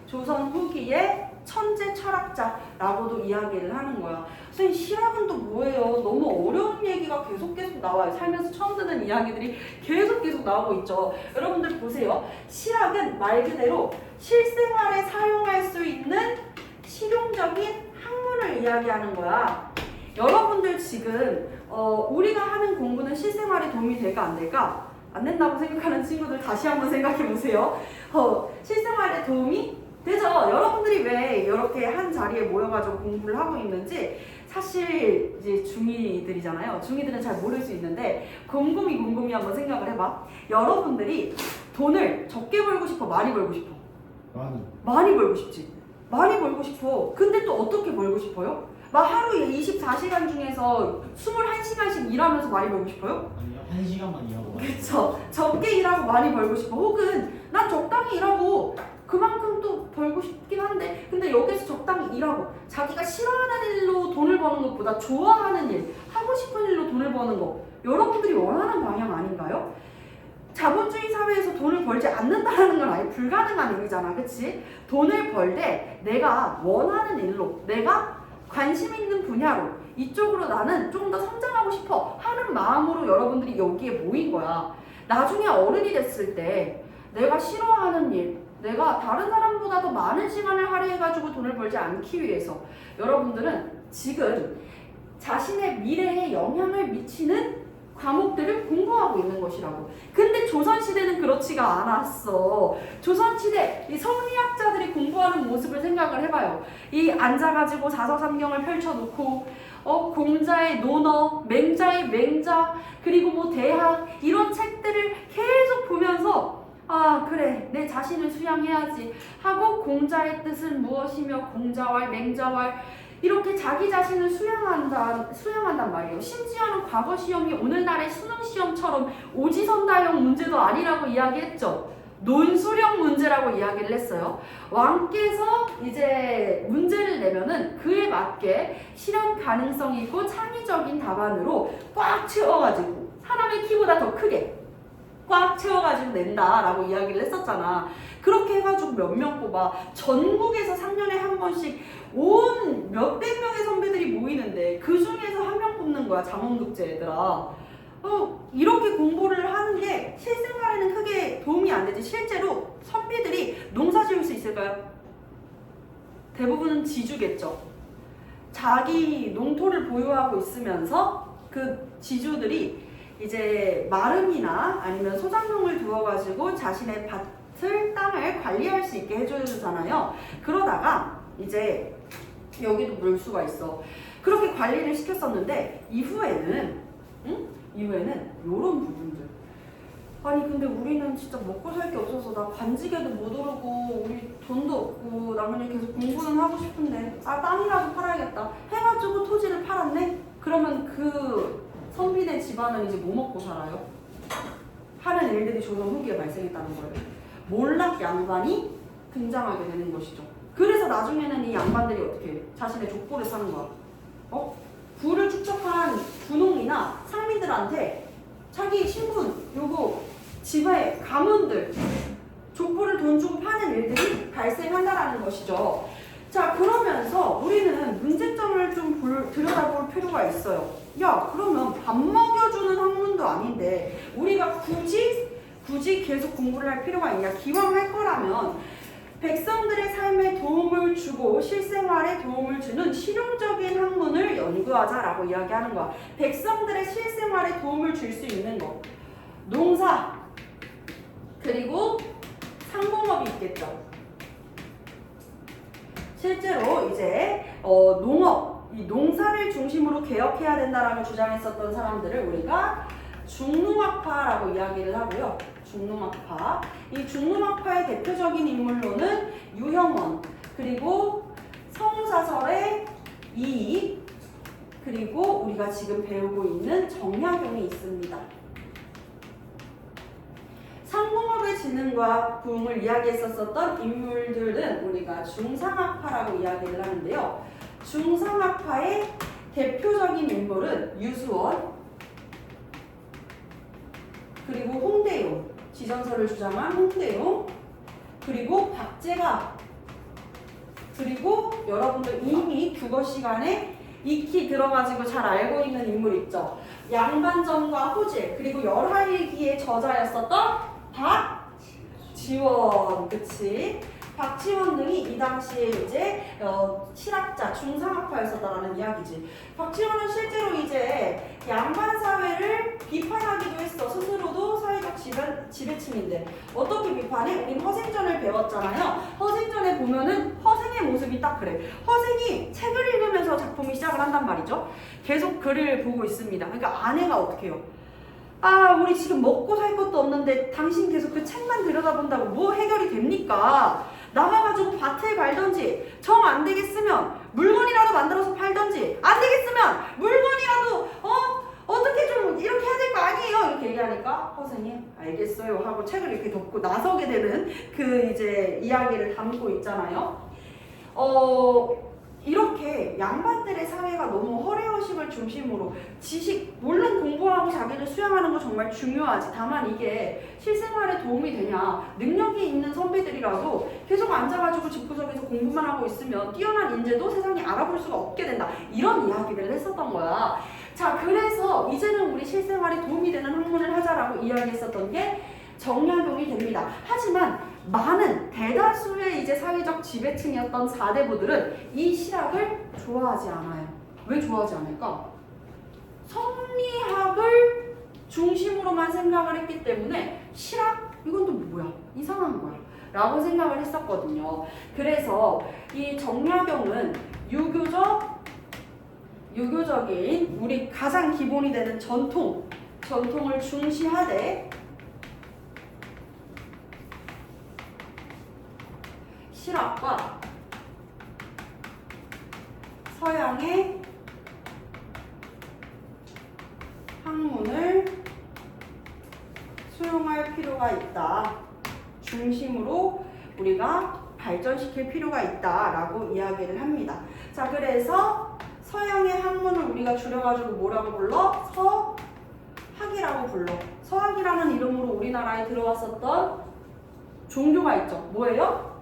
조선 후기의 천재 철학자라고도 이야기를 하는 거야. 선생님, 실학은 또 뭐예요? 너무 어려운 얘기가 계속 나와요. 살면서 처음 듣는 이야기들이 계속 나오고 있죠. 여러분들 보세요. 실학은 말 그대로 실생활에 사용할 수 있는 실용적인 학문을 이야기하는 거야. 여러분들 지금 우리가 하는 공부는 실생활에 도움이 될까 안 될까? 안 된다고 생각하는 친구들 다시 한번 생각해 보세요. 실생활에 도움이 되죠. 여러분들이 왜 이렇게 한 자리에 모여가지고 공부를 하고 있는지 사실 이제 중2들이잖아요. 중2들은 잘 모를 수 있는데 곰곰이 한번 생각을 해봐. 여러분들이 돈을 적게 벌고 싶어? 많이 벌고 싶어? 많이 벌고 싶지. 많이 벌고 싶어. 근데 또 어떻게 벌고 싶어요? 막 하루에 24시간 중에서 21시간씩 일하면서 많이 벌고 싶어요? 아니요, 1시간만 일하고. 그쵸. 적게 일하고 많이 벌고 싶어. 혹은 난 적당히 일하고 그만큼 또 벌고 싶긴 한데, 근데 여기서 적당히 일하고 자기가 싫어하는 일로 돈을 버는 것보다 좋아하는 일, 하고 싶은 일로 돈을 버는 거, 여러분들이 원하는 방향 아닌가요? 자본주의 사회에서 돈을 벌지 않는다는 건 아예 불가능한 의미잖아. 그치? 돈을 벌 때 내가 원하는 일로, 내가 관심 있는 분야로, 이쪽으로 나는 좀 더 성장하고 싶어 하는 마음으로 여러분들이 여기에 모인 거야. 나중에 어른이 됐을 때 내가 싫어하는 일, 내가 다른 사람보다 더 많은 시간을 할애해가지고 돈을 벌지 않기 위해서 여러분들은 지금 자신의 미래에 영향을 미치는 과목들을 공부하고 있는 것이라고. 근데 조선시대는 그렇지가 않았어. 조선시대 이 성리학자들이 공부하는 모습을 생각을 해봐요. 이 앉아가지고 사서삼경을 펼쳐놓고 공자의 논어, 맹자의 맹자, 그리고 뭐 대학, 이런 책들을 계속 보면서 아 그래, 내 자신을 수양해야지 하고 공자의 뜻은 무엇이며 공자왈 맹자왈 이렇게 자기 자신을 수양한단 말이에요. 심지어는 과거 시험이 오늘날의 수능 시험처럼 오지선다형 문제도 아니라고 이야기했죠. 논술형 문제라고 이야기를 했어요. 왕께서 이제 문제를 내면은 그에 맞게 실현 가능성이 있고 창의적인 답안으로 꽉 채워가지고 사람의 키보다 더 크게 꽉 채워가지고 낸다라고 이야기를 했었잖아. 그렇게 해가지고 몇 명 뽑아. 전국에서 3년에 한 번씩 온 몇백 명의 선배들이 모이는데 그 중에서 한 명 뽑는 거야. 장원급제 얘들아. 이렇게 공부를 하는 게 실생활에는 크게 도움이 안 되지. 실제로 선비들이 농사 지을 수 있을까요? 대부분은 지주겠죠. 자기 농토를 보유하고 있으면서 그 지주들이 이제 마름이나 아니면 소작농을 두어가지고 자신의 땅을 관리할 수 있게 해주잖아요. 그러다가 이제 여기도 물수가 있어. 그렇게 관리를 시켰었는데 이후에는 이런 부분들. 아니 근데 우리는 진짜 먹고 살 게 없어서 나 관직에도 못 오르고 우리 돈도 없고 나 그냥 계속 공부는 하고 싶은데 땅이라도 팔아야겠다 해가지고 토지를 팔았네? 그러면 그 선비네 집안은 이제 뭐 먹고 살아요? 하는 일들이 조선 후기에 발생했다는 거예요. 몰락 양반이 등장하게 되는 것이죠. 그래서 나중에는 이 양반들이 어떻게 해? 자신의 족보를 사는 거야. 부를 축적한 군홍이나 상민들한테 자기 신분, 요거 집의 가문들 족보를 돈 주고 파는 일들이 발생한다라는 것이죠. 자, 그러면서 우리는 문제점을 좀 들여다볼 필요가 있어요. 야, 그러면 밥 먹여주는 학문도 아닌데 우리가 굳이 계속 공부를 할 필요가 있냐? 기왕 할 거라면 백성들의 삶에 도움을 주고 실생활에 도움을 주는 실용적인 학문을 연구하자라고 이야기하는 거야. 백성들의 실생활에 도움을 줄 수 있는 거. 농사, 그리고 상공업이 있겠죠. 실제로 이제 농업, 이 농사를 중심으로 개혁해야 된다라고 주장했었던 사람들을 우리가 중농학파라고 이야기를 하고요. 중농학파. 이 중농학파의 대표적인 인물로는 유형원, 그리고 성사설의 이익, 그리고 우리가 지금 배우고 있는 정약용이 있습니다. 상공업의 진흥과 부흥을 이야기했었던 인물들은 우리가 중상학파라고 이야기를 하는데요. 중상학파의 대표적인 인물은 유수원, 그리고 홍대용, 지전설을 주장한 홍대용, 그리고 박제가, 그리고 여러분들 이미 국어 시간에 익히 들어가지고 잘 알고 있는 인물 있죠. 양반전과 호질, 그리고 열하일기의 저자였었던 박지원, 그치? 박지원 등이 이 당시에 이제 실학자, 중상학파였었다라는 이야기지. 박지원은 실제로 이제 양반 사회를 비판하기도 했어. 스스로도 사회적 지배층인데 어떻게 비판해? 우린 허생전을 배웠잖아요. 허생전에 보면은 허생의 모습이 딱 그래. 허생이 책을 읽으면서 작품이 시작을 한단 말이죠. 계속 글을 보고 있습니다. 그러니까 아내가 어떻게 해요? 우리 지금 먹고 살 것도 없는데 당신 계속 그 책만 들여다본다고 뭐 해결이 됩니까? 나가가지고 밭을 갈던지, 정 안 되겠으면 물건이라도 만들어서 팔던지, 안 되겠으면 물건이라도 어떻게 좀 이렇게 해야 될 거 아니에요? 이렇게 얘기하니까 허생이 알겠어요 하고 책을 이렇게 덮고 나서게 되는 그 이제 이야기를 담고 있잖아요. 이렇게 양반들의 사회가 너무 허례허식을 중심으로 지식, 물론 공부하고 자기를 수양하는 거 정말 중요하지. 다만 이게 실생활에 도움이 되냐. 능력이 있는 선배들이라도 계속 앉아가지고 집구석에서 공부만 하고 있으면 뛰어난 인재도 세상에 알아볼 수가 없게 된다. 이런 이야기를 했었던 거야. 자, 그래서 이제는 우리 실생활에 도움이 되는 학문을 하자라고 이야기했었던 게 정약용이 됩니다. 하지만 많은 대다수의 이제 사회적 지배층이었던 사대부들은 이 실학을 좋아하지 않아요. 왜 좋아하지 않을까? 성리학을 중심으로만 생각을 했기 때문에 실학? 이건 또 뭐야? 이상한 거야. 라고 생각을 했었거든요. 그래서 이 정약용은 유교적인 우리 가장 기본이 되는 전통을 중시하되 실학과 서양 서양의 학문을 수용할 필요가 있다. 중심으로 우리가 발전시킬 필요가 있다라고 이야기를 합니다. 자, 그래서 서양의 학문을 우리가 줄여가지고 뭐라고 불러? 서학이라고 불러. 서학이라는 이름으로 우리나라에 들어왔었던 종교가 있죠. 뭐예요?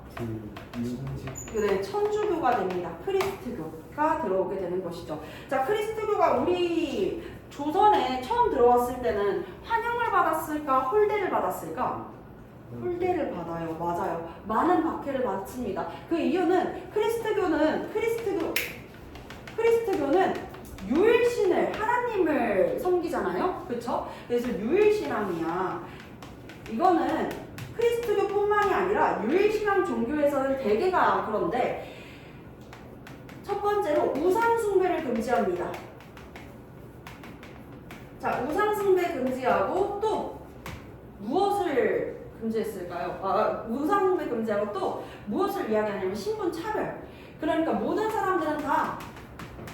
네, 천주교가 됩니다. 크리스트교가 들어오게 되는 것이죠. 자, 크리스트교가 우리 조선에 처음 들어왔을 때는 환영을 받았을까? 홀대를 받았을까? 홀대를 받아요. 맞아요. 많은 박해를 받습니다. 그 이유는 크리스트교는 유일신을 하나님을 섬기잖아요. 그쵸? 그래서 유일신앙이야. 이거는 크리스트교뿐만이 아니라 유일신앙 종교에서는 대개가 그런데 첫 번째로 우상숭배를 금지합니다. 자, 우상숭배 금지하고 또 무엇을 금지했을까요? 우상숭배 금지하고 또 무엇을 이야기하냐면 신분차별. 그러니까 모든 사람들은 다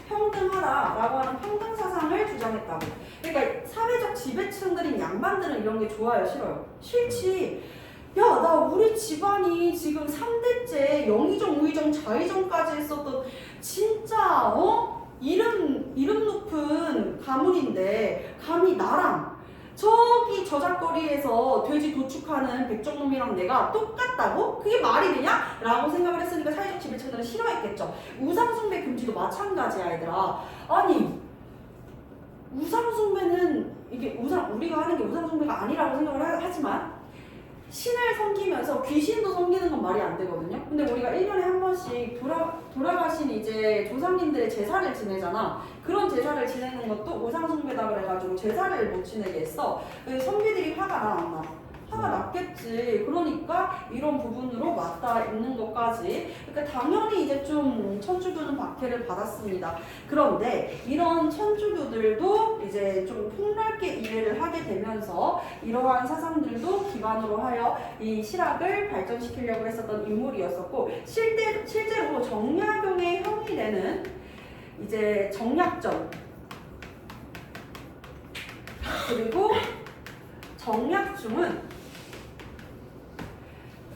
평등하다라고 하는 평등 사상을 주장했다고. 그러니까 사회적 지배층들인 양반들은 이런 게 좋아요, 싫어요? 싫지. 야, 나 우리 집안이 지금 3대째 영의정, 우의정, 좌의정까지 했었던 진짜 이름 높은 가문인데 감히 나랑 저기 저작거리에서 돼지 도축하는 백정놈이랑 내가 똑같다고? 그게 말이 되냐? 라고 생각을 했으니까 사회적 지배층들은 싫어했겠죠. 우상숭배 금지도 마찬가지야, 얘들아. 아니, 우상숭배는 이게 우리가 하는 게 우상숭배가 아니라고 생각을 하지만 신을 섬기면서 귀신도 섬기는 건 말이 안 되거든요. 근데 우리가 1년에 한 번씩 돌아가신 이제 조상님들의 제사를 지내잖아. 그런 제사를 지내는 것도 우상숭배다 그래가지고 제사를 못 지내게 했어. 선비들이 화가 나, 안 나? 화가 났겠지. 그러니까 이런 부분으로 맞닿아 있는 것까지. 그러니까 당연히 이제 좀 천주교는 박해를 받았습니다. 그런데 이런 천주교들도 이제 좀 폭넓게 이해를 하게 되면서 이러한 사상들도 기반으로 하여 이 실학을 발전시키려고 했었던 인물이었었고, 실제로 정약용의 형이 되는 이제 정약전, 그리고 정약중은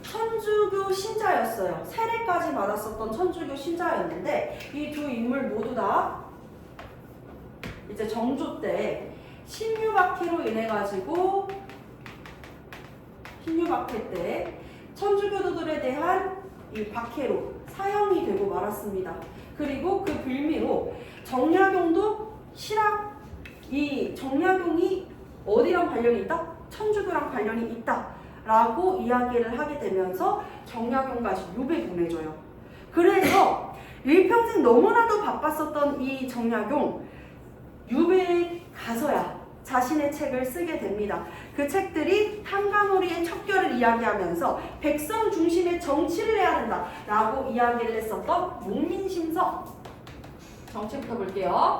천주교 신자였어요. 세례까지 받았었던 천주교 신자였는데 이 두 인물 모두 다 이제 정조 때 신유박해로 인해 가지고 신유박해 때 천주교도들에 대한 이 박해로 사형이 되고 말았습니다. 그리고 그 빌미로 정약용도 실학, 이 정약용이 어디랑 관련이 있다? 천주교랑 관련이 있다 라고 이야기를 하게 되면서 정약용까지 유배 보내줘요. 그래서 일평생 너무나도 바빴었던 이 정약용, 유배에 가서야 자신의 책을 쓰게 됩니다. 그 책들이 탕가놀이의 척결을 이야기하면서 백성 중심의 정치를 해야 된다 라고 이야기를 했었던 목민심서. 정치부터 볼게요.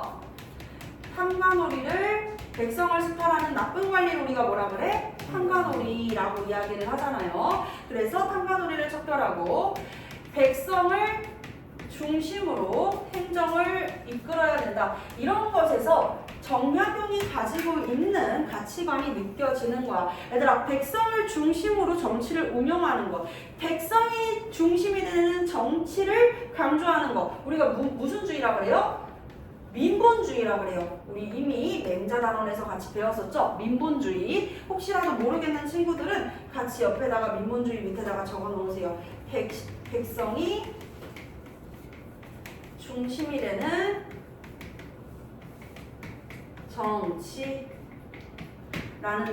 탕가놀이를 백성을 수탈하는 나쁜 관리를 우리가 뭐라 그래? 탕가놀이라고 이야기를 하잖아요. 그래서 탕가놀이를 척결하고 백성을 중심으로 행정을 이끌어야 된다. 이런 것에서 정약용이 가지고 있는 가치관이 느껴지는 거야. 얘들아, 백성을 중심으로 정치를 운영하는 것, 백성이 중심이 되는 정치를 강조하는 것, 우리가 무슨 주의라고 그래요? 민본주의라고 그래요. 우리 이미 맹자단원에서 같이 배웠었죠? 민본주의. 혹시라도 모르겠는 친구들은 같이 옆에다가 민본주의 밑에다가 적어 놓으세요. 백성이 중심이 되는 정치라는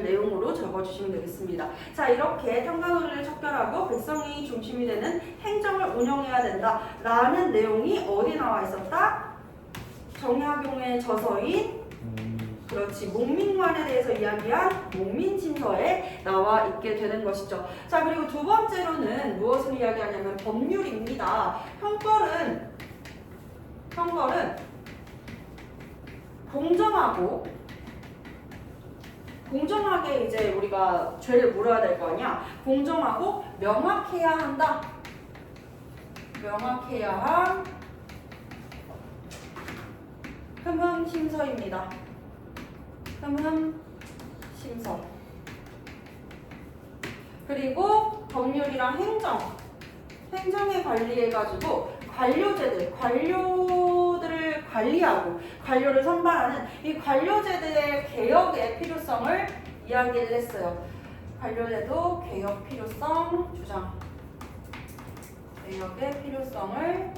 내용으로 적어주시면 되겠습니다. 자, 이렇게 탕가놀이를 척결하고 백성이 중심이 되는 행정을 운영해야 된다라는 내용이 어디 나와 있었다? 정약용의 저서인 그렇지 목민관에 대해서 이야기한 목민심서에 나와 있게 되는 것이죠. 자, 그리고 두 번째로는 무엇을 이야기하냐면 법률입니다. 형벌은 공정하게 이제 우리가 죄를 물어야 될 거 아니야. 공정하고 명확해야 한다. 명확해야 함. 흠흠심서입니다. 흠흠심서. 그리고 법률이랑 행정에 관리해가지고 관료들을 관리하고 관료를 선발하는 이 관료제도의 개혁의 필요성을 이야기를 했어요. 관료제도 개혁 필요성 주장. 개혁의 필요성을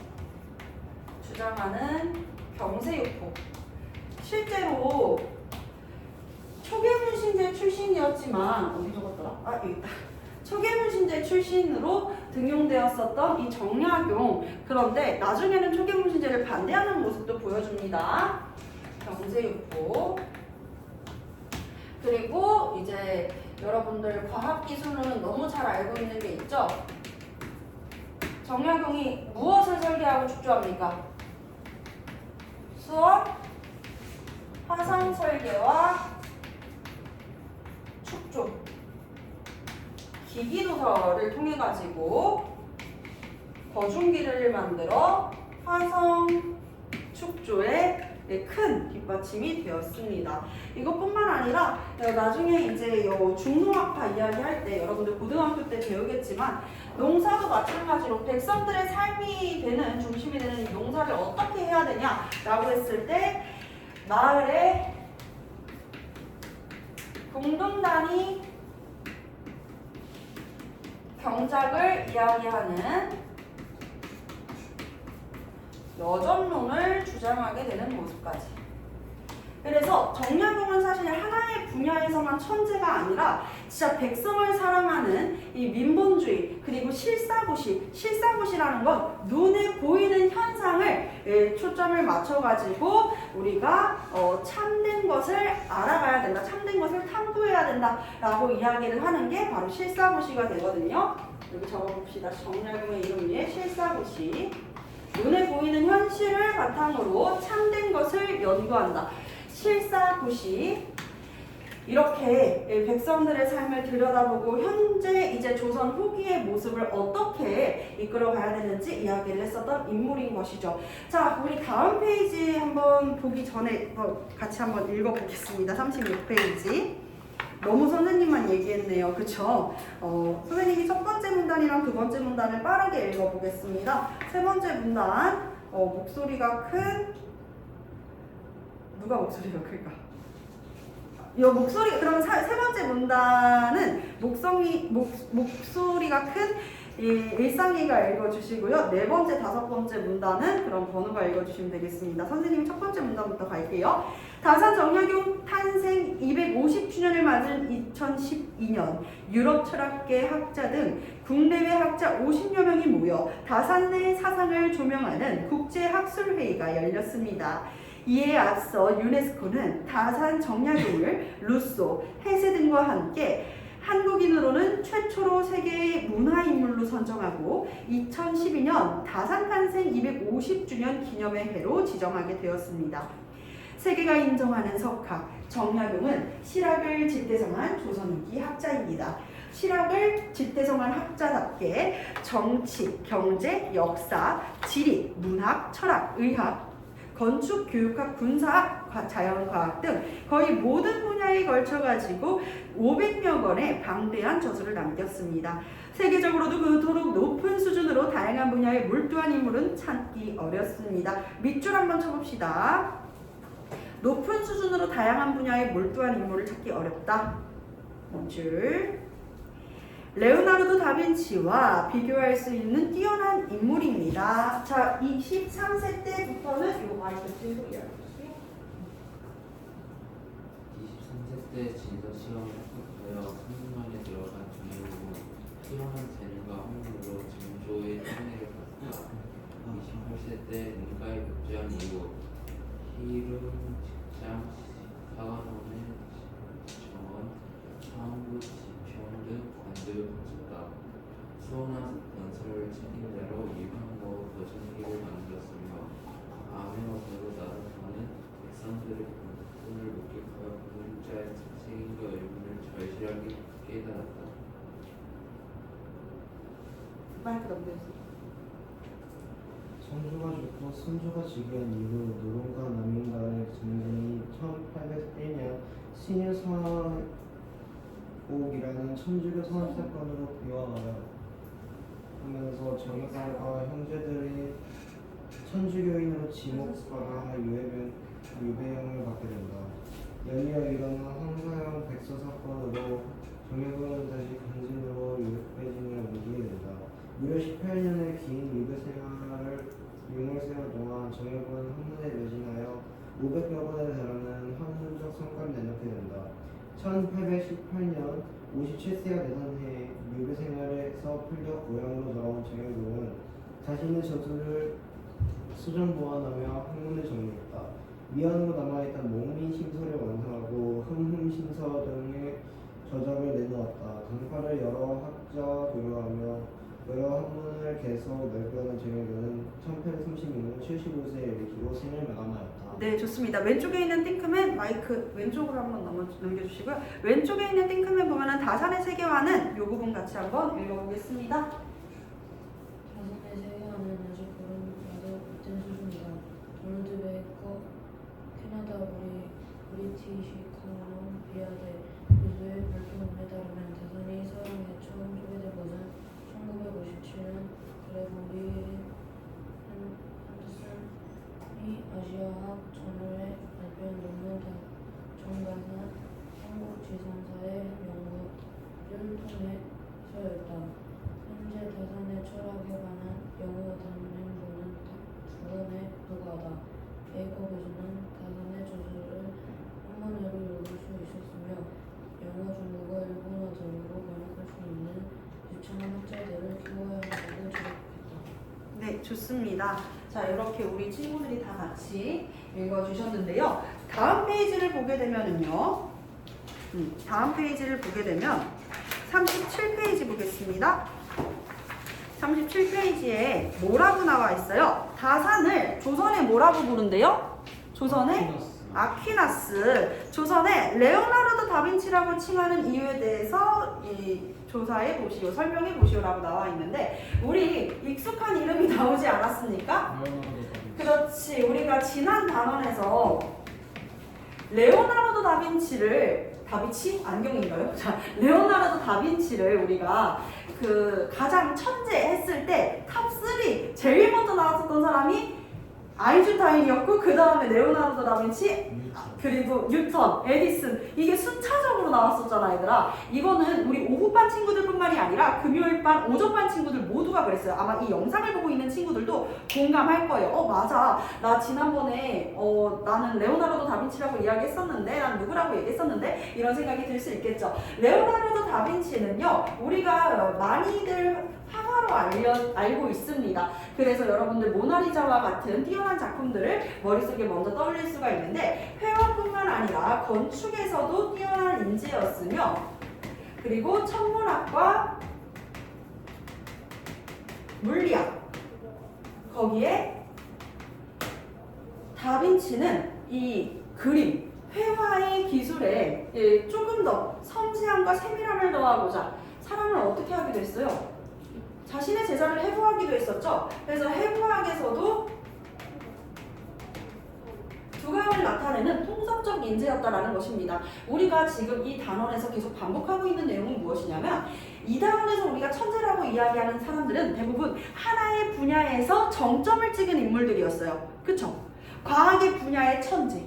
주장하는 경세육포. 실제로 초계문신제 출신이었지만 어디 적었더라? 아 여기 있다. 초계문신제 출신으로 등용되었었던 이 정약용. 그런데 나중에는 초계문신제를 반대하는 모습도 보여줍니다. 경세육포. 그리고 이제 여러분들 과학기술로는 너무 잘 알고 있는 게 있죠? 정약용이 무엇을 설계하고 축조합니까? 수원 화상 설계와 축조 기기도서를 통해 가지고 거중기를 만들어 화성 축조에 큰 뒷받침이 되었습니다. 이것뿐만 아니라 나중에 이제 중농학파 이야기할 때 여러분들 고등학교 때 배우겠지만 농사도 마찬가지로 백성들의 삶이 되는 중심이 되는 이 농사를 어떻게 해야 되냐라고 했을 때 마을의 공동단위 경작을 이야기하는 여전론을 주장하게 되는 모습까지. 그래서 정약용은 사실 하나의 분야에서만 천재가 아니라 진짜 백성을 사랑하는 이 민본주의 그리고 실사고시라는 건 눈에 보이는 현상을 초점을 맞춰가지고 우리가 참된 것을 알아가야 된다, 참된 것을 탐구해야 된다라고 이야기를 하는 게 바로 실사고시가 되거든요. 여기 적어봅시다. 정약용의 이름 위에 실사고시. 눈에 보이는 현실을 바탕으로 참된 것을 연구한다. 실사고시. 이렇게 백성들의 삶을 들여다보고 현재 이제 조선 후기의 모습을 어떻게 이끌어가야 되는지 이야기를 했었던 인물인 것이죠. 자, 우리 다음 페이지 한번 보기 전에 같이 한번 읽어보겠습니다. 36페이지. 너무 선생님만 얘기했네요. 그쵸? 선생님이 첫 번째 문단이랑 두 번째 문단을 빠르게 읽어보겠습니다. 세 번째 문단, 목소리가 큰, 누가 목소리가 클까? 그러면 세 번째 문단은 목소리가 큰 일상이가 읽어주시고요. 네 번째, 다섯 번째 문단은 그럼 번호가 읽어주시면 되겠습니다. 선생님 첫 번째 문단부터 갈게요. 다산 정약용 탄생 250주년을 맞은 2012년 유럽 철학계 학자 등 국내외 학자 50여 명이 모여 다산 내 사상을 조명하는 국제학술회의가 열렸습니다. 이에 앞서 유네스코는 다산 정약용을 루소, 헤세 등과 함께 한국인으로는 최초로 세계의 문화인물로 선정하고 2012년 다산 탄생 250주년 기념의 해로 지정하게 되었습니다. 세계가 인정하는 석학, 정약용은 실학을 집대성한 조선 후기 학자입니다. 실학을 집대성한 학자답게 정치, 경제, 역사, 지리, 문학, 철학, 의학, 건축, 교육학, 군사학, 자연과학 등 거의 모든 분야에 걸쳐가지고 500여 권의 방대한 저술을 남겼습니다. 세계적으로도 그토록 높은 수준으로 다양한 분야에 몰두한 인물은 찾기 어렵습니다. 밑줄 한번 쳐봅시다. 높은 수준으로 다양한 분야에 몰두한 인물을 찾기 어렵다. 밑줄. 레오나르도 다빈치와 비교할 수 있는 뛰어난 인물입니다. 자, 23세 때부터는 이거 마이크 들고 이야기해주세요. 23세 때 진서 시험에 합격하여 선문관에 들어간 정약용은 뛰어난 재능과 학문으로 정조의 총애를 받았다. 28세 때 문과에 복귀한 이후 희름, 직장, 사관원의 정원, 사원부, 지평 등 관직을 거쳤다. 수원한 건설을 책임자로 일항로 거중기를 만들었으며 암행어사로 나타나는 백성들의 공분을 목격하여 공직자의 책임과 의무를 절실하게 깨달았다. 마이크 넘겨주세요. 성조가 죽고 선조가 즉위한 이후 노론과 남인간의 신일사옥이라는 천주교 산업 사건으로 비화하여 하면서 정의관과 형제들이 천주교인으로 지목받아 유배형을 받게 된다. 연이어 일어난 황사형 백서 사건으로 정의관은 다시 간진으로 유배진을 옮기게 된다. 무려 18년의 긴 유물생활 동안 정의관은 학문에 매진하여 500여 권에 달하는 학문적 성과를 내놓게 된다. 1818년 57세가 되던 해에 유배 생활에서 풀려 고향으로 돌아온 정혜국은 자신의 저술을 수정 보완하며 학문을 정리했다. 미완으로 남아있던 목민신서를 완성하고 흠흠신서 등의 저작을 내놓았다. 강파를 여러 학자와 교류하며 여러 학문을 계속 넓혀가는 정혜국은 1836년 75세에 이르기로 생을 마감하였다. 네, 좋습니다. 왼쪽에 있는 띵크맨 마이크 왼쪽으로 한번 넘겨주시고요. 왼쪽에 있는 띵크맨 보면은 다산의 세계화는 이 부분 같이 한번 읽어보겠습니다. 다산의 세계화는 아직 보름라도 못된 수준이다. 도널드 베이커 캐나다 브리티시 콜롬비아대 교수의 발표문에 따르면 다산이 서양에 처음 소개된 것은 1957년 그레고리 핸더슨이 아시아학 저널에 발표한 논문 정다산 한국지성사의 연구를 통해서였다. 현재 다산의 철학에 관한 영어 단행본은 2권에 불과하다. 베이커 교수는 다산의 저술을 한문으로 읽을 수 있었으며 영어, 중국어, 일본어 등으로 번역할 수 있는 유창한 학자들을 키워야 한다고 지적했다. 네, 좋습니다. 자, 이렇게 우리 친구들이 다 같이 읽어주셨는데요. 다음 페이지를 보게 되면은요. 다음 페이지를 보게 되면 37페이지 보겠습니다. 37페이지에 뭐라고 나와 있어요? 다산을 조선에 뭐라고 부른대요? 조선의 아퀴나스. 조선의 레오나르도 다빈치라고 칭하는 이유에 대해서 이 조사해 보시오, 설명해 보시오라고 나와 있는데 우리 익숙한 이름이 나오지 않았습니까? 그렇지. 우리가 지난 단원에서 레오나르도 다빈치를 다비치? 안경인가요? 자, 레오나르도 다빈치를 우리가 그 가장 천재 했을 때 탑3 제일 먼저 나왔었던 사람이 아인슈타인이었고 그 다음에 레오나르도 다빈치 그리고 뉴턴, 에디슨 이게 순차적으로 나왔었잖아 얘들아. 이거는 우리 오후반 친구들뿐만이 아니라 금요일반, 오전반 친구들 모두가 그랬어요. 아마 이 영상을 보고 있는 친구들도 공감할 거예요. 맞아. 나 지난번에 나는 레오나르도 다빈치라고 이야기했었는데 난 누구라고 얘기했었는데 이런 생각이 들 수 있겠죠. 레오나르도 다빈치는요 우리가 많이들 화가로 알고 있습니다. 그래서 여러분들 모나리자와 같은 뛰어난 작품들을 머릿속에 먼저 떠올릴 수가 있는데 회화뿐만 아니라 건축에서도 뛰어난 인재였으며 그리고 천문학과 물리학 거기에 다빈치는 이 그림 회화의 기술에 조금 더 섬세함과 세밀함을 더하고자 사람을 어떻게 하기도 했어요? 자신의 제자를 해부하기도 했었죠. 그래서 해부학에서도 두각을 나타내는 통섭적 인재였다라는 것입니다. 우리가 지금 이 단원에서 계속 반복하고 있는 내용은 무엇이냐면 이 단원에서 우리가 천재라고 이야기하는 사람들은 대부분 하나의 분야에서 정점을 찍은 인물들이었어요. 그쵸? 과학의 분야의 천재,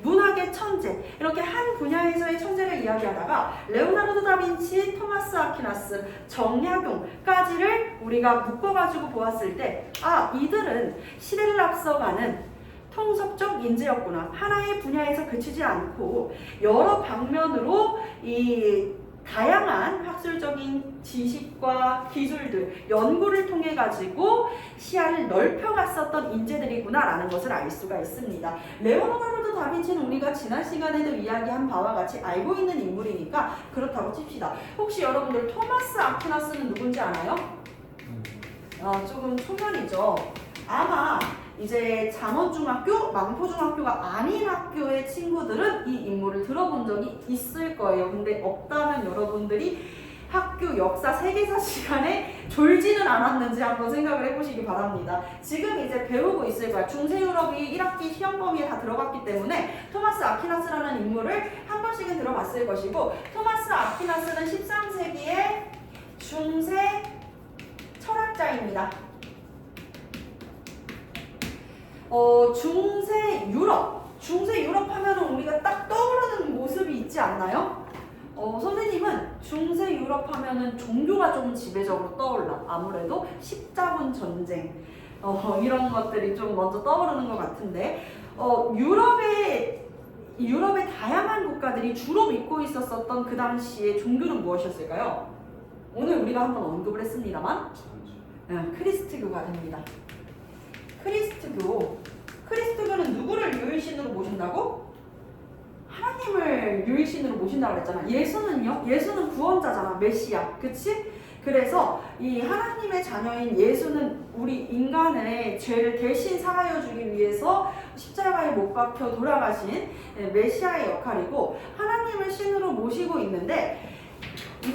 문학의 천재 이렇게 한 분야에서의 천재를 이야기하다가 레오나르도 다빈치, 토마스 아퀴나스, 정약용까지를 우리가 묶어가지고 보았을 때 이들은 시대를 앞서가는 통섭적 인재였구나. 하나의 분야에서 그치지 않고 여러 방면으로 이 다양한 학술적인 지식과 기술들, 연구를 통해 가지고 시야를 넓혀갔었던 인재들이구나라는 것을 알 수가 있습니다. 레오나르도 다빈치는 우리가 지난 시간에도 이야기한 바와 같이 알고 있는 인물이니까 그렇다고 칩시다. 혹시 여러분들 토마스 아퀴나스는 누군지 아나요? 조금 초면이죠. 아마 이제 장원중학교, 망포중학교가 아닌 학교의 친구들은 이 인물을 들어본 적이 있을 거예요. 근데 없다면 여러분들이 학교 역사 세계사 시간에 졸지는 않았는지 한번 생각을 해보시기 바랍니다. 지금 이제 배우고 있을 거야. 중세 유럽이 1학기 시험 범위에 다 들어갔기 때문에 토마스 아퀴나스라는 인물을 한 번씩은 들어봤을 것이고, 토마스 아퀴나스는 13세기의 중세 철학자입니다. 중세 유럽 하면은 우리가 딱 떠오르는 모습이 있지 않나요? 선생님은 중세 유럽 하면은 종교가 좀 지배적으로 떠올라. 아무래도 십자군 전쟁, 이런 것들이 좀 먼저 떠오르는 것 같은데, 유럽의 다양한 국가들이 주로 믿고 있었던 그 당시의 종교는 무엇이었을까요? 오늘 우리가 한번 언급을 했습니다만, 크리스트교가 됩니다. 크리스트교는 누구를 유일신으로 모신다고? 하나님을 유일신으로 모신다고 그랬잖아. 예수는요? 예수는 구원자잖아. 메시아. 그치? 그래서 이 하나님의 자녀인 예수는 우리 인간의 죄를 대신 사하여 주기 위해서 십자가에 못 박혀 돌아가신 메시아의 역할이고, 하나님을 신으로 모시고 있는데,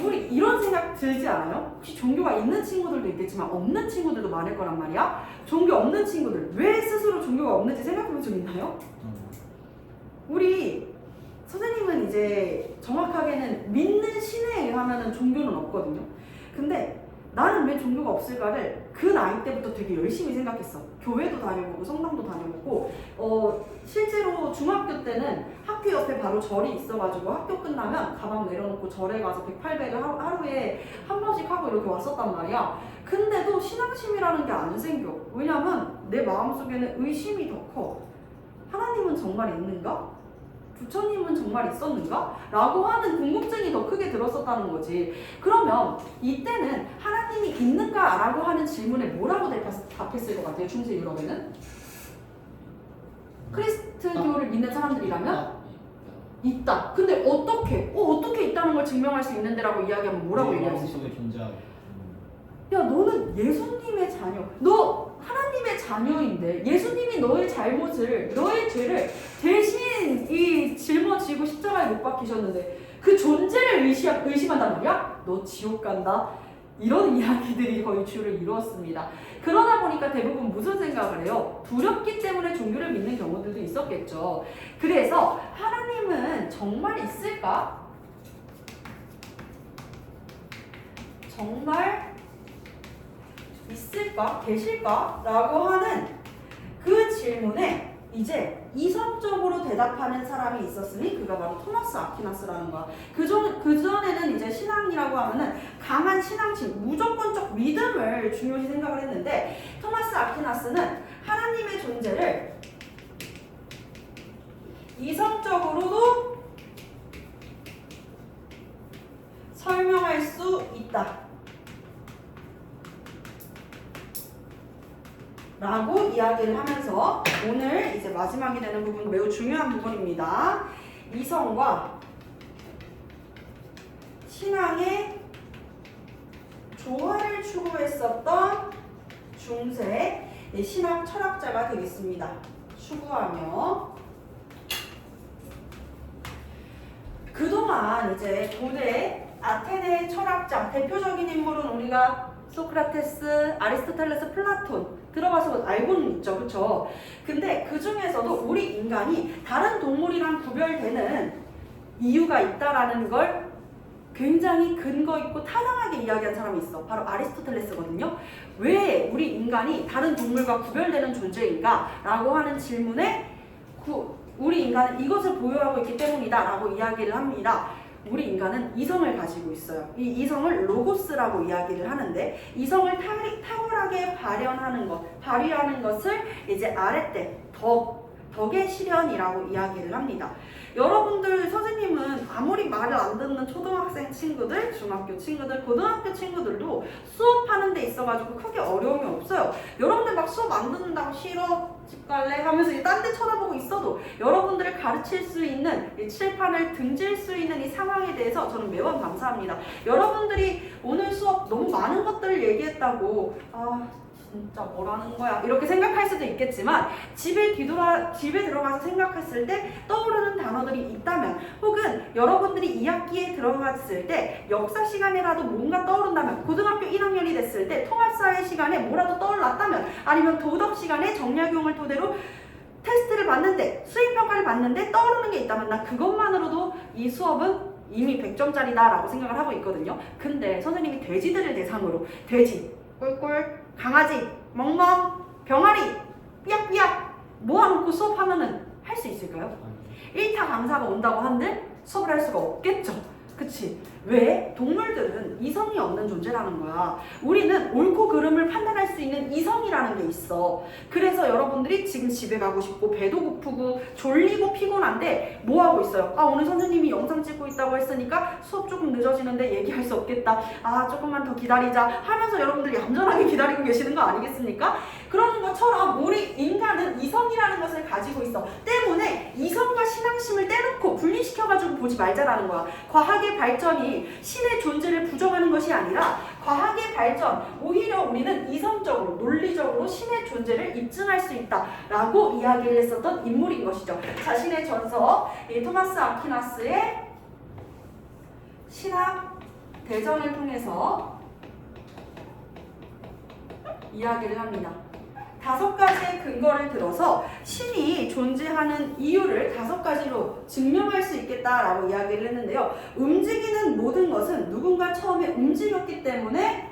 우리 이런 생각 들지 않아요? 혹시 종교가 있는 친구들도 있겠지만 없는 친구들도 많을 거란 말이야. 종교 없는 친구들, 왜 스스로 종교가 없는지 생각해 본 적 있나요? 우리 선생님은 이제 정확하게는 믿는 신에 의하면 종교는 없거든요. 근데 나는 왜 종교가 없을까를 그 나이 때부터 되게 열심히 생각했어. 교회도 다녀보고 성당도 다녀보고, 실제로 중학교 때는 학교 옆에 바로 절이 있어가지고 학교 끝나면 가방 내려놓고 절에 가서 108배를 하루에 한 번씩 하고 이렇게 왔었단 말이야. 근데도 신앙심이라는 게 안 생겨. 왜냐면 내 마음속에는 의심이 더 커. 하나님은 정말 있는가? 부처님은 정말 있었는가? 라고 하는 궁금증이 더 크게 들었었다는 거지. 그러면 이때는 하나님이 있는가? 라고 하는 질문에 뭐라고 답했을 것 같아요? 중세 유럽에는? 크리스트교를 믿는 사람들이라면? 있다. 근데 어떻게 있다는 걸 증명할 수 있는데라고 이야기하면 뭐라고 얘기할 수 있어? 마음속에 존재하게. 야, 너는 예수님의 자녀. 너 하나님의 자녀인데 예수님이 너의 잘못을, 너의 죄를 대신 이 짊어지고 십자가에 못 박히셨는데 그 존재를 의심한단 말이야? 너 지옥 간다. 이런 이야기들이 거의 주를 이루었습니다. 그러다 보니까 대부분 무슨 생각을 해요? 두렵기 때문에 종교를 믿는 경우들도 있었겠죠. 그래서 하나님은 정말 있을까? 정말 있을까? 계실까? 라고 하는 그 질문에 이제 이성적으로 대답하는 사람이 있었으니 그가 바로 토마스 아퀴나스라는 거야. 그전에는 이제 신앙이라고 하면은 강한 신앙심, 무조건적 믿음을 중요시 생각을 했는데, 토마스 아퀴나스는 하나님의 존재를 이성적으로도 설명할 수 있다 라고 이야기를 하면서 오늘 이제 마지막이 되는 부분, 매우 중요한 부분입니다. 이성과 신앙의 조화를 추구했었던 중세 신학 철학자가 되겠습니다. 추구하며 그동안 이제 고대 아테네 철학자 대표적인 인물은 우리가 소크라테스, 아리스토텔레스, 플라톤 들어봐서 알고는 있죠, 그렇죠? 근데 그 중에서도 우리 인간이 다른 동물이랑 구별되는 이유가 있다라는 걸 굉장히 근거 있고 타당하게 이야기한 사람이 있어. 바로 아리스토텔레스거든요. 왜 우리 인간이 다른 동물과 구별되는 존재인가? 라고 하는 질문에 우리 인간은 이것을 보유하고 있기 때문이다 라고 이야기를 합니다. 우리 인간은 이성을 가지고 있어요. 이 이성을 로고스라고 이야기를 하는데, 이성을 탁월하게 발휘하는 것을 이제 아레테, 덕의 실현이라고 이야기를 합니다. 여러분들, 선생님은 아무리 말을 안 듣는 초등학생 친구들, 중학교 친구들, 고등학교 친구들도 수업하는 데 있어가지고 크게 어려움이 없어요. 여러분들 막 수업 안 듣는다고 싫어, 집 갈래? 하면서 딴 데 쳐다보고 있어도 여러분들을 가르칠 수 있는, 이 칠판을 등질 수 있는 이 상황에 대해서 저는 매번 감사합니다. 여러분들이 오늘 수업 너무 많은 것들을 얘기했다고 진짜 뭐라는 거야 이렇게 생각할 수도 있겠지만, 집에 들어가서 생각했을 때 떠오르는 단어들이 있다면, 혹은 여러분들이 2학기에 들어갔을 때 역사 시간에라도 뭔가 떠오른다면, 고등학교 1학년이 됐을 때 통합사회 시간에 뭐라도 떠올랐다면, 아니면 도덕 시간에 정약용을 토대로 테스트를 봤는데, 수행평가를 봤는데 떠오르는 게 있다면 난 그것만으로도 이 수업은 이미 100점짜리다 라고 생각을 하고 있거든요. 근데 선생님이 돼지들을 대상으로 돼지, 꿀꿀, 강아지, 멍멍, 병아리, 삐약삐약 모아놓고 수업하면은 할 수 있을까요? 1타 강사가 온다고 한들 수업을 할 수가 없겠죠. 그치? 왜? 동물들은 이성이 없는 존재라는 거야. 우리는 옳고 그름을 판단할 수 있는 이성이라는 게 있어. 그래서 여러분들이 지금 집에 가고 싶고 배도 고프고 졸리고 피곤한데 뭐 하고 있어요? 아, 오늘 선생님이 영상 찍고 있다고 했으니까 수업 조금 늦어지는데 얘기할 수 없겠다. 아, 조금만 더 기다리자 하면서 여러분들이 얌전하게 기다리고 계시는 거 아니겠습니까? 그러는 것처럼 우리 인간은 이성이라는 것을 가지고 있어. 때문에 이성과 신앙심을 떼놓고 분리시켜가지고 보지 말자라는 거야. 과학의 발전이 신의 존재를 부정하는 것이 아니라 과학의 발전, 오히려 우리는 이성적으로, 논리적으로 신의 존재를 입증할 수 있다라고 이야기를 했었던 인물인 것이죠. 자신의 전서, 이 토마스 아퀴나스의 신학 대전을 통해서 이야기를 합니다. 5가지의 근거를 들어서 신이 존재하는 이유를 5가지로 증명할 수 있겠다라고 이야기를 했는데요. 움직이는 모든 것은 누군가 처음에 움직였기 때문에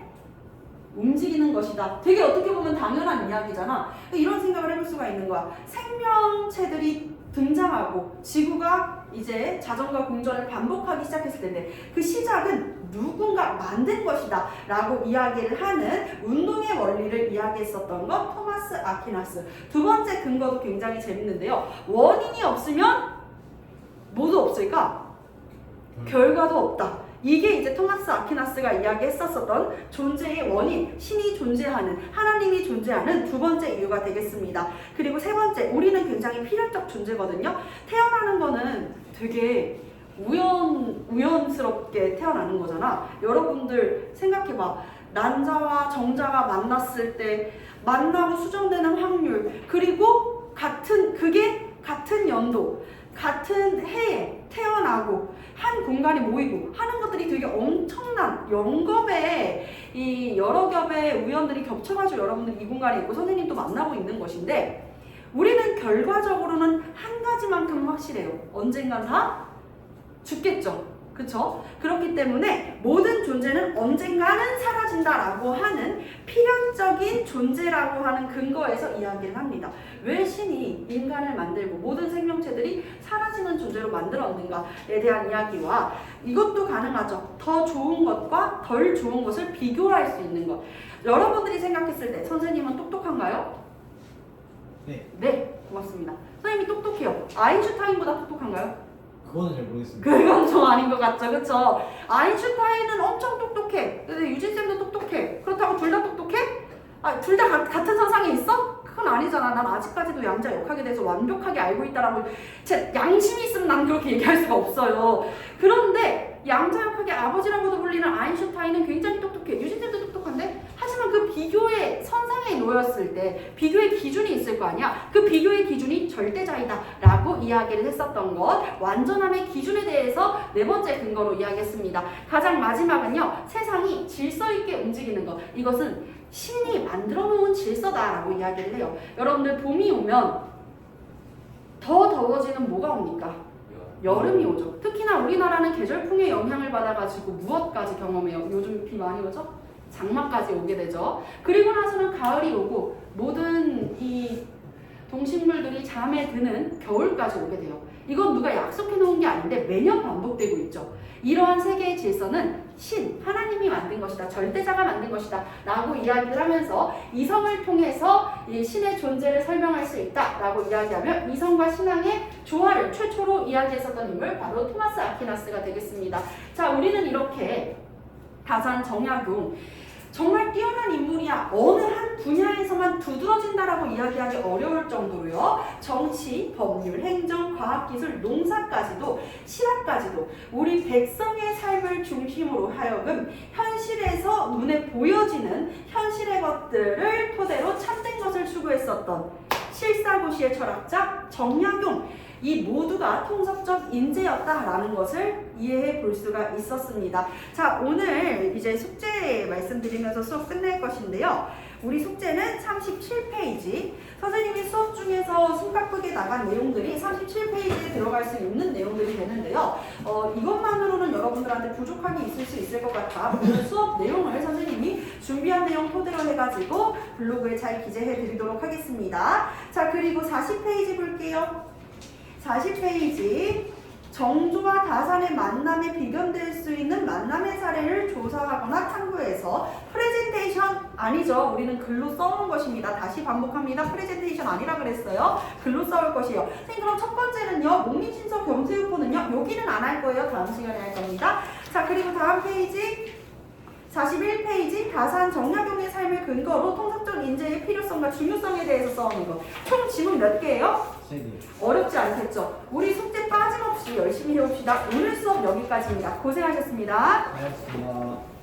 움직이는 것이다. 되게 어떻게 보면 당연한 이야기잖아. 이런 생각을 해볼 수가 있는 거야. 생명체들이 등장하고 지구가 이제 자전과 공전을 반복하기 시작했을 텐데 그 시작은 누군가 만든 것이다 라고 이야기를 하는 운동의 원리를 이야기했었던 것 토마스 아퀴나스. 2번째 근거도 굉장히 재밌는데요. 원인이 없으면 뭐도 없을까? 결과도 없다. 이게 이제 토마스 아퀴나스가 이야기했었던 존재의 원인, 신이 존재하는, 하나님이 존재하는 2번째 이유가 되겠습니다. 그리고 3번째, 우리는 굉장히 필연적 존재거든요. 태어나는 거는 되게 우연스럽게 태어나는 거잖아. 여러분들 생각해봐. 난자와 정자가 만났을 때 만나고 수정되는 확률, 그리고 그게 같은 연도, 같은 해에 태어나고 한 공간에 모이고 하는 것들이 되게 엄청난 영겁의 이 여러 겹의 우연들이 겹쳐가지고 여러분들 이 공간에 있고 선생님도 만나고 있는 것인데 우리는 결과적으로는 한 가지만큼 확실해요. 언젠간 다 죽겠죠. 그쵸? 그렇기 때문에 모든 존재는 언젠가는 사라진다라고 하는 필연적인 존재라고 하는 근거에서 이야기를 합니다. 왜 신이 인간을 만들고 모든 생명체들이 사라지는 존재로 만들었는가에 대한 이야기와 이것도 가능하죠. 더 좋은 것과 덜 좋은 것을 비교할 수 있는 것. 여러분들이 생각했을 때 선생님은 똑똑한가요? 네. 네, 고맙습니다. 선생님이 똑똑해요. 아인슈타인보다 똑똑한가요? 그거는 잘 모르겠습니다. 그건 좀 아닌 것 같죠, 그쵸? 아인슈타인은 엄청 똑똑해. 근데 유진쌤도 똑똑해. 그렇다고 둘 다 똑똑해? 아, 둘 다 같은 선상에 있어? 그건 아니잖아. 난 아직까지도 양자 역학에 대해서 완벽하게 알고 있다라고 제 양심이 있으면 난 그렇게 얘기할 수가 없어요. 그런데 양자 역학의 아버지라고도 불리는 아인슈타인은 굉장히 똑똑해. 유진쌤도 똑똑한데? 하지만 그 비교의 선상에 놓였을 때 비교의 기준이 있을 거 아니야? 그 비교의 기준이 절대자이다 라고 이야기를 했었던 것. 완전함의 기준에 대해서 4번째 근거로 이야기했습니다. 가장 마지막은요. 세상이 질서 있게 움직이는 것. 이것은 신이 만들어 놓은 질서다라고 이야기를 해요. 여러분들 봄이 오면 더 더워지는 뭐가 옵니까? 여름이 오죠. 특히나 우리나라는 계절풍의 영향을 받아가지고 무엇까지 경험해요? 요즘 비 많이 오죠? 장마까지 오게 되죠. 그리고 나서는 가을이 오고 모든 이 동식물들이 잠에 드는 겨울까지 오게 돼요. 이건 누가 약속해 놓은 게 아닌데 매년 반복되고 있죠. 이러한 세계의 질서는 하나님이 만든 것이다. 절대자가 만든 것이다. 라고 이야기를 하면서 이성을 통해서 이 신의 존재를 설명할 수 있다. 라고 이야기하며 이성과 신앙의 조화를 최초로 이야기했었던 인물 바로 토마스 아퀴나스가 되겠습니다. 자, 우리는 이렇게 다산 정약용 정말 뛰어난 인물이야. 어느 한 분야에서만 두드러진다라고 이야기하기 어려울 정도로요. 정치, 법률, 행정, 과학기술, 농사까지도 실학까지도 우리 백성의 삶을 중심으로 하여금 현실에서 눈에 보여지는 현실의 것들을 토대로 참된 것을 추구했었던 실사고시의 철학자 정약용. 이 모두가 통섭적 인재였다라는 것을 이해해 볼 수가 있었습니다. 자, 오늘 이제 숙제 말씀드리면서 수업 끝낼 것인데요. 우리 숙제는 37페이지. 선생님이 수업 중에서 숨가쁘게 나간 내용들이 37페이지에 들어갈 수 있는 내용들이 되는데요. 이것만으로는 여러분들한테 부족함이 있을 수 있을 것 같아 오늘 수업 내용을 선생님이 준비한 내용 토대로 해가지고 블로그에 잘 기재해 드리도록 하겠습니다. 자, 그리고 40페이지 볼게요. 40페이지. 정조와 다산의 만남에 비견될 수 있는 만남의 사례를 조사하거나 탐구해서 프레젠테이션 아니죠. 우리는 글로 써오는 것입니다. 다시 반복합니다. 프레젠테이션 아니라 그랬어요. 글로 써올 것이에요. 선생님 그럼 첫 번째는요. 목민신서 겸세유포는요. 여기는 안 할 거예요. 다음 시간에 할 겁니다. 자, 그리고 다음 페이지 41페이지 다산 정약용의 삶을 근거로 통섭적 인재의 필요성과 중요성에 대해서 써오는 것. 총 지문 몇 개예요? 3개. 어렵지 않겠죠? 우리 숙제 빠짐없이 열심히 해봅시다. 오늘 수업 여기까지입니다. 고생하셨습니다. 고맙습니다.